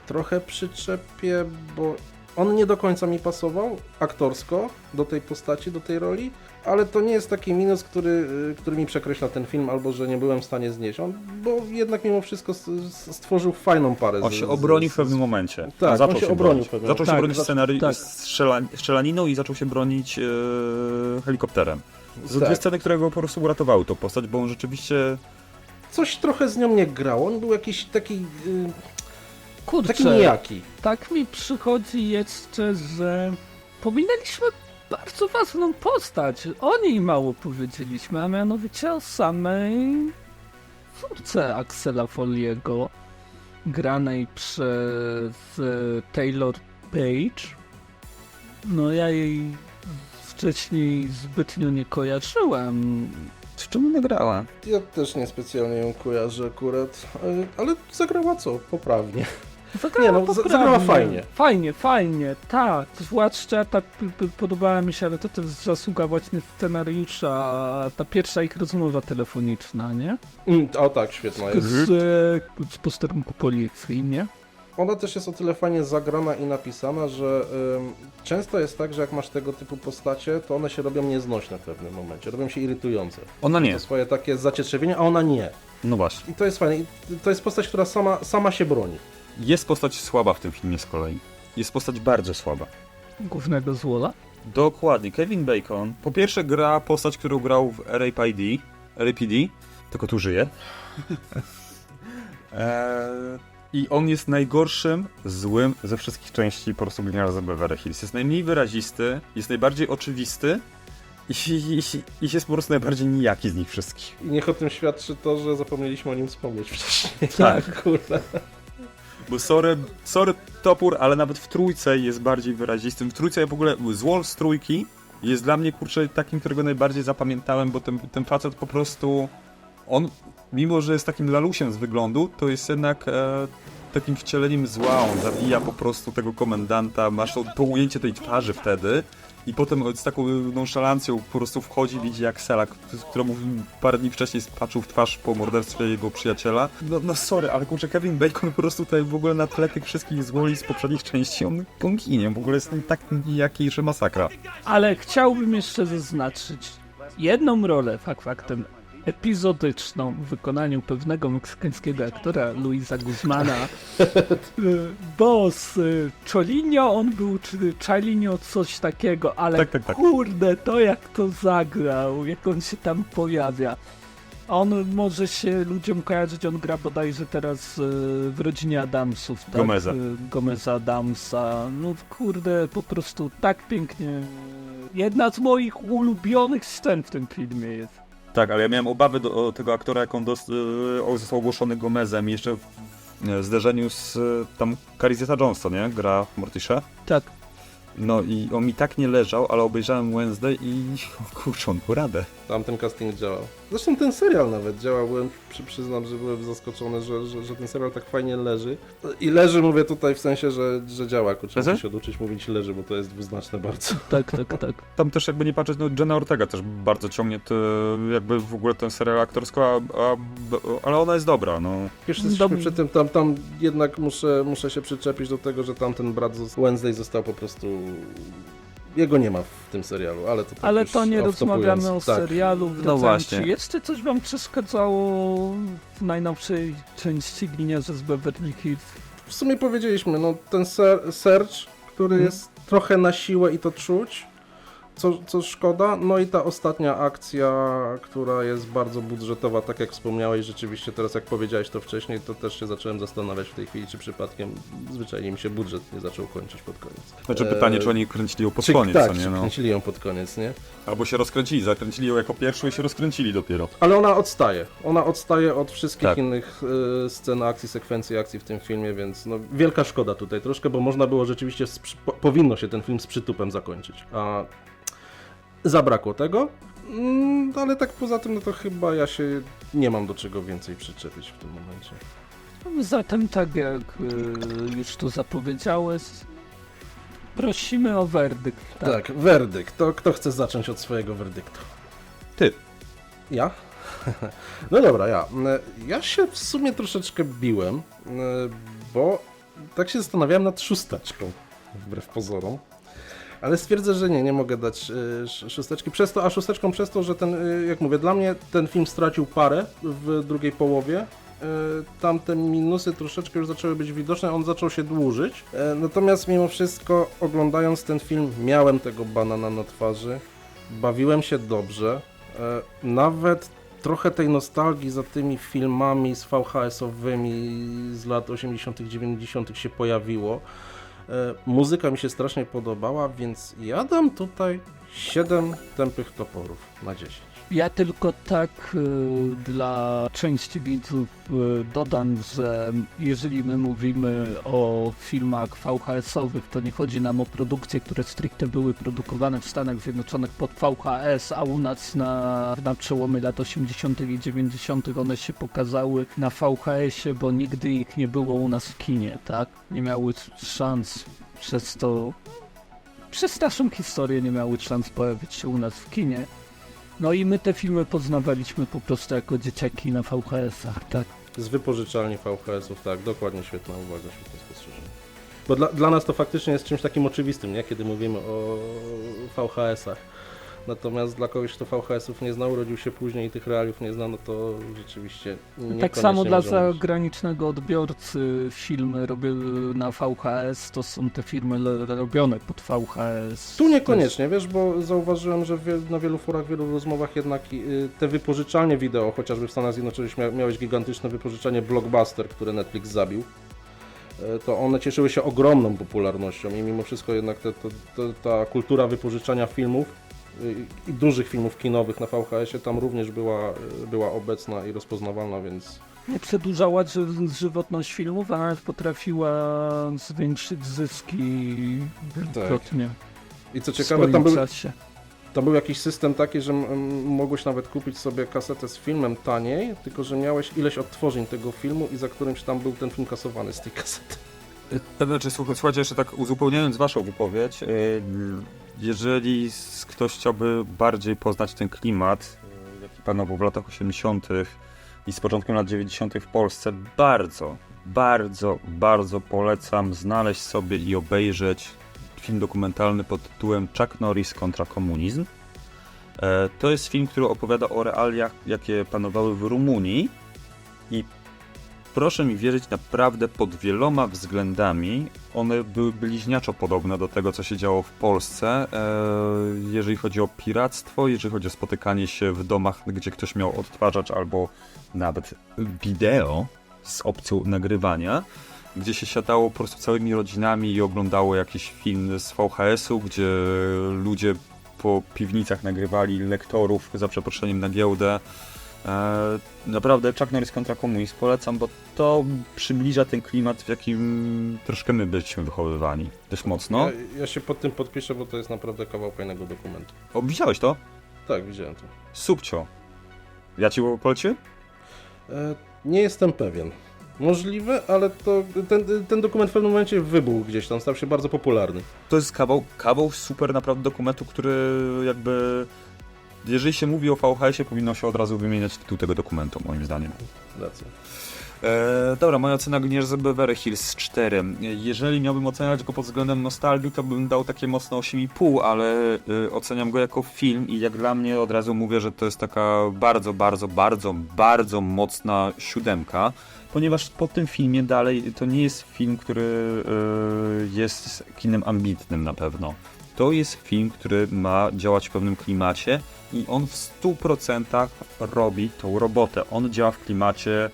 trochę przyczepię, bo on nie do końca mi pasował aktorsko do tej postaci, do tej roli, ale to nie jest taki minus, który mi przekreśla ten film, albo że nie byłem w stanie znieść. Bo jednak mimo wszystko stworzył fajną parę. On się obronił w pewnym momencie. Tak, on się obronił w pewnym Zaczął się bronić tak. strzelaniną i zaczął się bronić helikopterem. To Tak. dwie sceny, które go po prostu uratowały tą postać, bo on rzeczywiście... Coś trochę z nią nie grał, on był jakiś taki... Kurczę, taki nijaki. tak mi przychodzi jeszcze, że pominęliśmy bardzo ważną postać. O niej mało powiedzieliśmy, a mianowicie o samej córce Axela Foley'ego, granej przez Taylor Page. No ja jej wcześniej zbytnio nie kojarzyłem. Z czym ona grała? Ja też niespecjalnie ją kojarzę akurat, ale zagrała co? Poprawnie. Zagrała Nie, no, poprawnie. zagrała fajnie. Fajnie, tak. Zwłaszcza ta podobała mi się, ale to też zasługa właśnie scenariusza, ta pierwsza ich rozmowa telefoniczna, nie? O tak, świetna jest. Z posterunku policji, nie? Ona też jest o tyle fajnie zagrana i napisana, że często jest tak, że jak masz tego typu postacie, to one się robią nieznośne w pewnym momencie, robią się irytujące. Ona nie. To swoje takie zacietrzewienie, a ona nie. No właśnie. I to jest fajne. I to jest postać, która sama się broni. Jest postać słaba w tym filmie z kolei. Jest postać bardzo słaba. Głównego złola. Dokładnie. Kevin Bacon po pierwsze gra postać, którą grał w RAPD, tylko tu żyje. I on jest najgorszym złym ze wszystkich części po prostu Gliniarza z Beverly Hills. Jest najmniej wyrazisty, jest najbardziej oczywisty i jest po prostu najbardziej nijaki z nich wszystkich. I niech o tym świadczy to, że zapomnieliśmy o nim wspomnieć wcześniej. Tak. Kurde. Bo sorry topór, ale nawet w trójce jest bardziej wyrazistym. W trójce w ogóle Złol z trójki jest dla mnie, kurczę, takim, którego najbardziej zapamiętałem, bo ten facet po prostu, on, mimo że jest takim lalusiem z wyglądu, to jest jednak takim wcieleniem zła. On zabija po prostu tego komendanta, masz to ujęcie tej twarzy wtedy i potem z taką nonszalancją po prostu wchodzi, widzi Axela, któremu parę dni wcześniej spaczył w twarz po morderstwie jego przyjaciela. No sorry, ale kurczę, Kevin Bacon po prostu tutaj w ogóle na tle tych wszystkich złoli z poprzednich części, on ginie, w ogóle jest tak nijaki, że masakra. Ale chciałbym jeszcze zaznaczyć jedną rolę, faktem, epizodyczną w wykonaniu pewnego meksykańskiego aktora Luisa Guzmana. Boss Cholinio, on był Chalinio, coś takiego, ale Tak. kurde, to jak to zagrał, jak on się tam pojawia. On może się ludziom kojarzyć, on gra bodajże teraz w rodzinie Adamsów, tak? Gomeza. Gomeza Adamsa. No kurde, po prostu tak pięknie. Jedna z moich ulubionych scen w tym filmie jest. Tak, ale ja miałem obawy o tego aktora, jak on został ogłoszony Gomezem jeszcze w zderzeniu z tam Carrie Zeta-Jones, nie? Gra Morticia. Tak. No i on mi tak nie leżał, ale obejrzałem Wednesday i kurczę, on poradę. Tam ten casting działał. Zresztą ten serial nawet działał. Przyznam, że byłem zaskoczony, że ten serial tak fajnie leży. I leży, mówię tutaj w sensie, że działa. Kurczę, muszę się oduczyć mówić leży, bo to jest dwuznaczne bardzo. Tak. Tam też jakby nie patrzeć, no Jenna Ortega też bardzo ciągnie jakby w ogóle ten serial aktorsko, ale ona jest dobra, no. Już jesteśmy przy tym, tam jednak muszę się przyczepić do tego, że tamten brat z Wednesday został po prostu... Jego nie ma w tym serialu, ale to tak Ale już to nie off-topując. rozmawiamy o Tak. serialu. No właśnie. Czy jeszcze coś wam przeszkadzało w najnowszej części Gliniarza z Beverly Hills? W sumie powiedzieliśmy, no ten Search, który jest trochę na siłę i to czuć, co szkoda, no i ta ostatnia akcja, która jest bardzo budżetowa, tak jak wspomniałeś, rzeczywiście teraz jak powiedziałeś to wcześniej, to też się zacząłem zastanawiać w tej chwili, czy przypadkiem zwyczajnie mi się budżet nie zaczął kończyć pod koniec. Znaczy pytanie, czy oni kręcili ją pod Czy, koniec, tak, co nie? czy No. kręcili ją pod koniec, nie? Albo się rozkręcili, zakręcili ją jako pierwszą i się rozkręcili dopiero. Ale ona odstaje od wszystkich Tak. innych scen akcji, sekwencji akcji w tym filmie, więc no, wielka szkoda tutaj troszkę, bo można było rzeczywiście, powinno się ten film z przytupem zakończyć, a zabrakło tego, ale tak poza tym, no to chyba ja się nie mam do czego więcej przyczepić w tym momencie. Zatem tak jak już tu zapowiedziałeś, prosimy o werdykt. Tak, werdykt. To kto chce zacząć od swojego werdyktu? Ty. Ja? No dobra, ja. Ja się w sumie troszeczkę biłem, bo tak się zastanawiałem nad szósteczką, wbrew pozorom. Ale stwierdzę, że nie mogę dać szósteczki przez to, a szósteczką przez to, że ten, jak mówię, dla mnie ten film stracił parę w drugiej połowie. Tamte minusy troszeczkę już zaczęły być widoczne, on zaczął się dłużyć. Natomiast mimo wszystko, oglądając ten film, miałem tego banana na twarzy. Bawiłem się dobrze. Nawet trochę tej nostalgii za tymi filmami z VHS-owymi z lat 80., 90. się pojawiło. Muzyka mi się strasznie podobała, więc ja dam tutaj 7 tępych toporów na 10. Ja tylko tak dla części widzów dodam, że jeżeli my mówimy o filmach VHS-owych, to nie chodzi nam o produkcje, które stricte były produkowane w Stanach Zjednoczonych pod VHS, a u nas na przełomie lat 80. i 90. one się pokazały na VHS-ie, bo nigdy ich nie było u nas w kinie, tak? Nie miały szans przez naszą historię nie miały szans pojawić się u nas w kinie. No i my te filmy poznawaliśmy po prostu jako dzieciaki na VHS-ach, tak? Z wypożyczalni VHS-ów, tak, dokładnie, świetna uwaga, świetne spostrzeżenie. Bo dla nas to faktycznie jest czymś takim oczywistym, nie? Kiedy mówimy o VHS-ach. Natomiast dla kogoś, kto VHS-ów nie znał, urodził się później i tych realiów nie zna, no to rzeczywiście nie. Tak samo dla zagranicznego odbiorcy filmy na VHS to są te filmy robione pod VHS. Tu niekoniecznie, wiesz, bo zauważyłem, że na wielu forach, wielu rozmowach jednak te wypożyczalnie wideo, chociażby w Stanach Zjednoczonych miałeś gigantyczne wypożyczalnie Blockbuster, które Netflix zabił, to one cieszyły się ogromną popularnością i mimo wszystko jednak ta kultura wypożyczania filmów i dużych filmów kinowych na VHS-ie tam również była obecna i rozpoznawalna, więc... Nie przedłużała żywotność filmów, a nawet potrafiła zwiększyć zyski wielokrotnie. Tak. I co ciekawe, tam był jakiś system taki, że mogłeś nawet kupić sobie kasetę z filmem taniej, tylko że miałeś ileś odtworzeń tego filmu i za którymś tam był ten film kasowany z tej kasety. Znaczy, słuchajcie, jeszcze tak uzupełniając waszą wypowiedź, jeżeli ktoś chciałby bardziej poznać ten klimat, jaki panował w latach 80. i z początkiem lat 90. w Polsce, bardzo polecam znaleźć sobie i obejrzeć film dokumentalny pod tytułem Chuck Norris kontra komunizm. To jest film, który opowiada o realiach, jakie panowały w Rumunii i proszę mi wierzyć, naprawdę pod wieloma względami one były bliźniaczo podobne do tego, co się działo w Polsce, jeżeli chodzi o piractwo, jeżeli chodzi o spotykanie się w domach, gdzie ktoś miał odtwarzacz albo nawet wideo z opcją nagrywania, gdzie się siadało po prostu całymi rodzinami i oglądało jakiś film z VHS-u, gdzie ludzie po piwnicach nagrywali lektorów za przeproszeniem na giełdę. Naprawdę Chuck Norris kontra komunizm polecam, bo to przybliża ten klimat, w jakim troszkę my byliśmy wychowywani. Dość mocno. Ja się pod tym podpiszę, bo to jest naprawdę kawał fajnego dokumentu. O, widziałeś to? Tak, widziałem to. Subcio. Ja ci poleciłem? Nie jestem pewien. Możliwe, ale ten dokument w pewnym momencie wybuchł gdzieś tam, stał się bardzo popularny. To jest kawał super naprawdę dokumentu, który jakby... Jeżeli się mówi o VHS-ie, powinno się od razu wymieniać tytuł tego dokumentu, moim zdaniem. Racja. Dobra, moja ocena Gniewz z Beverly Hills 4. Jeżeli miałbym oceniać go pod względem nostalgii, to bym dał takie mocno 8,5, ale oceniam go jako film i jak dla mnie od razu mówię, że to jest taka bardzo mocna 7, ponieważ po tym filmie dalej to nie jest film, który jest kinem ambitnym na pewno. To jest film, który ma działać w pewnym klimacie i on w 100% robi tą robotę. On działa w klimacie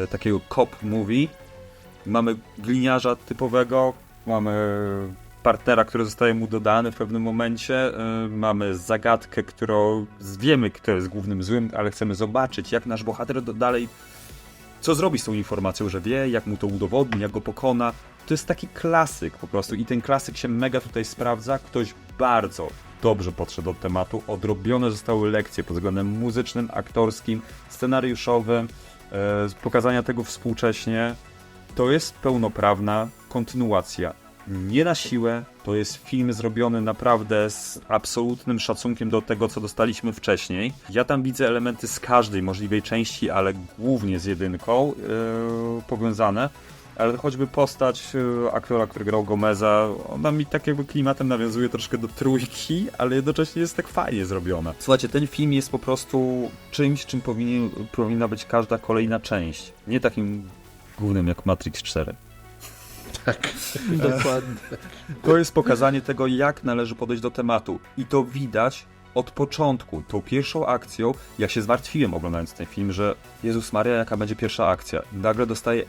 takiego cop movie. Mamy gliniarza typowego, mamy partnera, który zostaje mu dodany w pewnym momencie, mamy zagadkę, którą wiemy, kto jest głównym złym, ale chcemy zobaczyć, jak nasz bohater dalej, co zrobi z tą informacją, że wie, jak mu to udowodni, jak go pokona. To jest taki klasyk po prostu i ten klasyk się mega tutaj sprawdza. Ktoś bardzo dobrze podszedł do tematu, odrobione zostały lekcje pod względem muzycznym, aktorskim, scenariuszowym, pokazania tego współcześnie. To jest pełnoprawna kontynuacja. Nie na siłę, to jest film zrobiony naprawdę z absolutnym szacunkiem do tego, co dostaliśmy wcześniej. Ja tam widzę elementy z każdej możliwej części, ale głównie z jedynką powiązane. Ale choćby postać aktora, który grał Gomeza, ona mi tak jakby klimatem nawiązuje troszkę do trójki, ale jednocześnie jest tak fajnie zrobiona. Słuchajcie, ten film jest po prostu czymś, czym powinna być każda kolejna część. Nie takim głównym jak Matrix 4. Tak. Dokładnie. To jest pokazanie tego, jak należy podejść do tematu. I to widać od początku, tą pierwszą akcją, jak się zmartwiłem oglądając ten film, że Jezus Maria, jaka będzie pierwsza akcja? Nagle dostaję,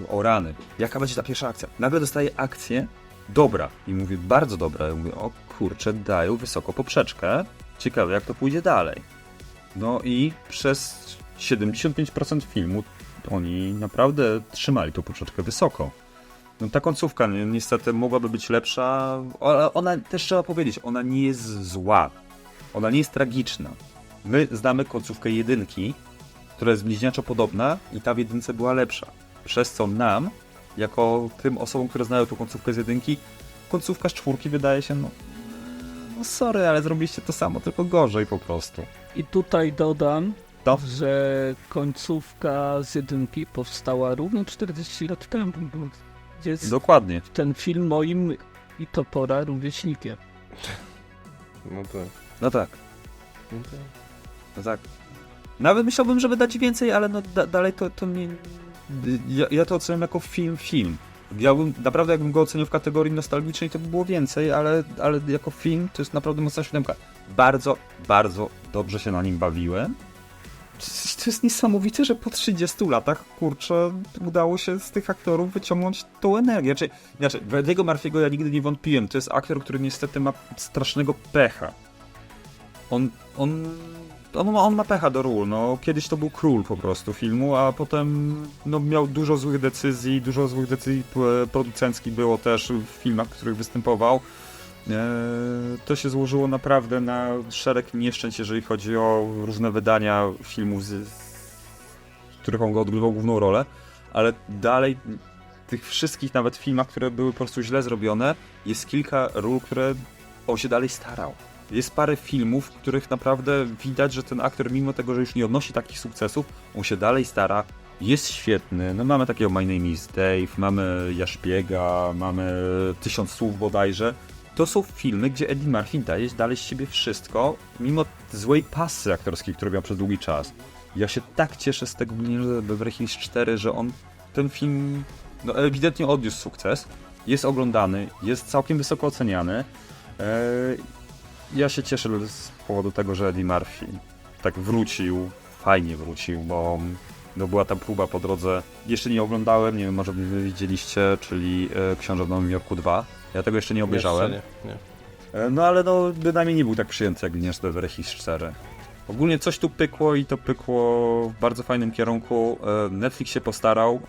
o rany, jaka będzie ta pierwsza akcja? Nagle dostaję akcję, dobra. I mówię, bardzo dobra. Ja mówię, o kurczę, dają wysoko poprzeczkę. Ciekawe, jak to pójdzie dalej. No i przez 75% filmu oni naprawdę trzymali tą poprzeczkę wysoko. No ta końcówka niestety mogłaby być lepsza, ale ona też trzeba powiedzieć, ona nie jest zła. Ona nie jest tragiczna. My znamy końcówkę 1, która jest bliźniaczo podobna i ta w 1 była lepsza. Przez co nam, jako tym osobom, które znają tą końcówkę z 1, końcówka z 4 wydaje się, no sorry, ale zrobiliście to samo, tylko gorzej po prostu. I tutaj dodam, To? że końcówka z 1 powstała równo 40 lat temu. Jest Dokładnie. ten film moim i Topora rówieśnikiem. No tak. No tak. No tak. No tak. Nawet myślałbym, żeby dać więcej, ale no dalej to mnie... Ja to oceniam jako film. Naprawdę jakbym go ocenił w kategorii nostalgicznej, to by było więcej, ale jako film to jest naprawdę mocna 7. Bardzo, bardzo dobrze się na nim bawiłem. To jest niesamowite, że po 30 latach, kurczę, udało się z tych aktorów wyciągnąć tą energię. Znaczy, w Eddie'ego Murphy'ego ja nigdy nie wątpiłem. To jest aktor, który niestety ma strasznego pecha. On ma pecha do ról. No, kiedyś to był król po prostu filmu, a potem no, miał dużo złych decyzji producenckich było też w filmach, w których występował. To się złożyło naprawdę na szereg nieszczęść, jeżeli chodzi o różne wydania filmów, w których on odgrywał główną rolę, ale dalej tych wszystkich nawet filmach, które były po prostu źle zrobione, jest kilka ról, które on się dalej starał. Jest parę filmów, w których naprawdę widać, że ten aktor, mimo tego, że już nie odnosi takich sukcesów, on się dalej stara, jest świetny. No mamy takiego My Name is Dave, mamy Jaszpiega, mamy 1000 słów bodajże. To są filmy, gdzie Eddie Murphy daje dalej z siebie wszystko, mimo złej pasy aktorskiej, którą miał przez długi czas. Ja się tak cieszę z tego Beverly Hills 4, że on ten film no, ewidentnie odniósł sukces, jest oglądany, jest całkiem wysoko oceniany. Ja się cieszę z powodu tego, że Eddie Murphy tak wrócił, fajnie wrócił, bo no była ta próba po drodze. Jeszcze nie oglądałem, nie wiem, może wy widzieliście, czyli Książę w Nowym Jorku 2. Ja tego jeszcze nie obejrzałem. Nie. No ale no bynajmniej nie był tak przyjęty jak Gliniarz Beverly Hills 4. Ogólnie coś tu pykło i to pykło w bardzo fajnym kierunku. Netflix się postarał,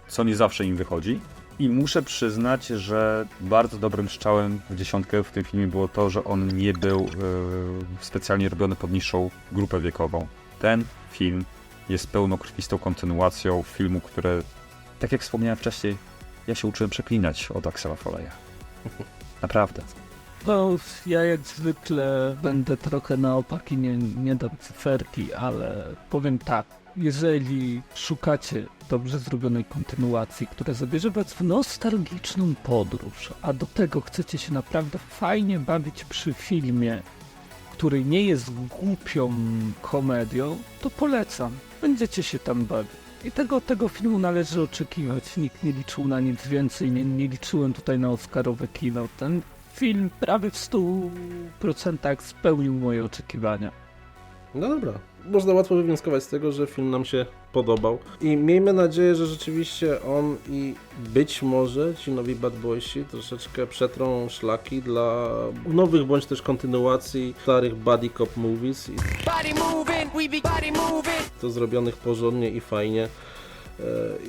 co nie zawsze im wychodzi. I muszę przyznać, że bardzo dobrym strzałem w 10 w tym filmie było to, że on nie był specjalnie robiony pod niższą grupę wiekową. Ten film jest pełnokrwistą kontynuacją filmu, które, tak jak wspomniałem wcześniej, ja się uczyłem przeklinać od Axela Foley'a. Naprawdę. No, ja jak zwykle będę trochę na opak i nie dam cyferki, ale powiem tak. Jeżeli szukacie dobrze zrobionej kontynuacji, która zabierze was w nostalgiczną podróż, a do tego chcecie się naprawdę fajnie bawić przy filmie, który nie jest głupią komedią, to polecam. Będziecie się tam bawić. I tego filmu należy oczekiwać. Nikt nie liczył na nic więcej, nie liczyłem tutaj na oscarowe kino. Ten film prawie w 100% spełnił moje oczekiwania. No dobra. Można łatwo wywnioskować z tego, że film nam się podobał. I miejmy nadzieję, że rzeczywiście on i być może ci nowi Bad Boysi troszeczkę przetrą szlaki dla nowych bądź też kontynuacji starych buddy cop movies. To zrobionych porządnie i fajnie.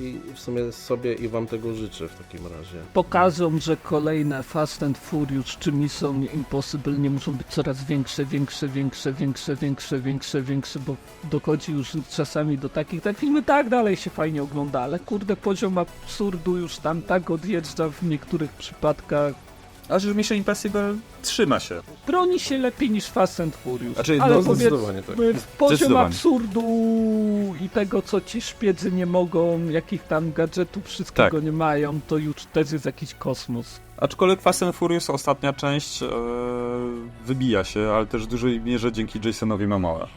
I w sumie sobie i wam tego życzę w takim razie. Pokażą, że kolejne Fast and Furious czy Mission Impossible nie muszą być coraz większe, bo dochodzi już czasami do takich, te filmy tak dalej się fajnie ogląda, ale kurde, poziom absurdu już tam tak odjeżdża w niektórych przypadkach. A że Mission Impossible trzyma się. Broni się lepiej niż Fast and Furious, Znaczy, ale no, zdecydowanie tak. poziom Zdecydowanie. absurdu i tego, co ci szpiedzy nie mogą, jakich tam gadżetów wszystkiego Tak. nie mają, to już też jest jakiś kosmos. Aczkolwiek Fast and Furious ostatnia część wybija się, ale też w dużej mierze dzięki Jasonowi Momoa.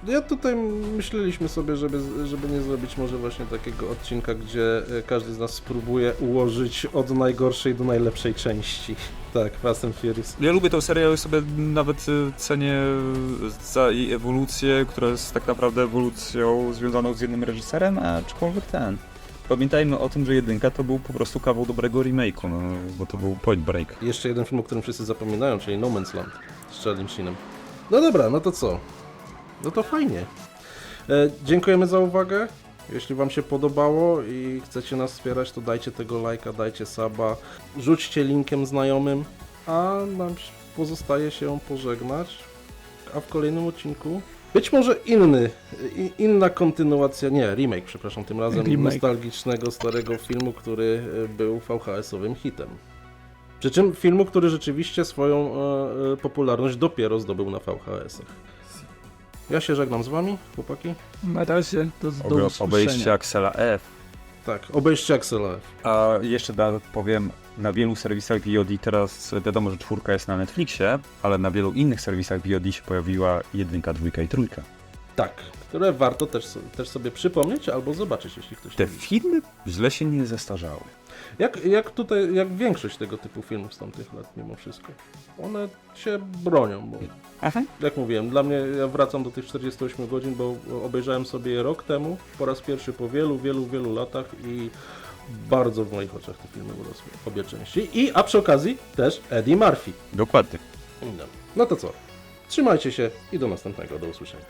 Ja tutaj myśleliśmy sobie, żeby nie zrobić może właśnie takiego odcinka, gdzie każdy z nas spróbuje ułożyć od najgorszej do najlepszej części. Tak, Fast and Furious. Ja lubię tę serię, ja sobie nawet cenię za jej ewolucję, która jest tak naprawdę ewolucją związaną z jednym reżyserem, aczkolwiek Pamiętajmy o tym, że jedynka to był po prostu kawał dobrego remake'u, no, bo to był Point Break. Jeszcze jeden film, o którym wszyscy zapominają, czyli No Man's Land z Charlie Sheenem. No dobra, no to co? No to fajnie. Dziękujemy za uwagę. Jeśli wam się podobało i chcecie nas wspierać, to dajcie tego lajka, dajcie suba, rzućcie linkiem znajomym, a nam pozostaje się pożegnać, a w kolejnym odcinku być może inna kontynuacja, nie, remake, przepraszam, tym razem Remake. nostalgicznego, starego filmu, który był VHS-owym hitem. Przy czym filmu, który rzeczywiście swoją popularność dopiero zdobył na VHS-ach. Ja się żegnam z wami, chłopaki. Na razie, do Obejście usłyszenia. Axela F. Tak, obejście Axela F. A jeszcze powiem, na wielu serwisach VOD teraz wiadomo, że 4 jest na Netflixie, ale na wielu innych serwisach VOD się pojawiła 1, 2 i 3. Tak, które warto też sobie przypomnieć albo zobaczyć, jeśli ktoś Te nie widzi. filmy źle się nie zestarzały. Jak większość tego typu filmów z tamtych lat mimo wszystko. One się bronią, bo jak mówiłem, dla mnie, ja wracam do tych 48 godzin, bo obejrzałem sobie je rok temu, po raz pierwszy po wielu latach i bardzo w moich oczach te filmy urosły, obie części. A przy okazji też Eddie Murphy. Dokładnie. No to co? Trzymajcie się i do następnego, do usłyszenia.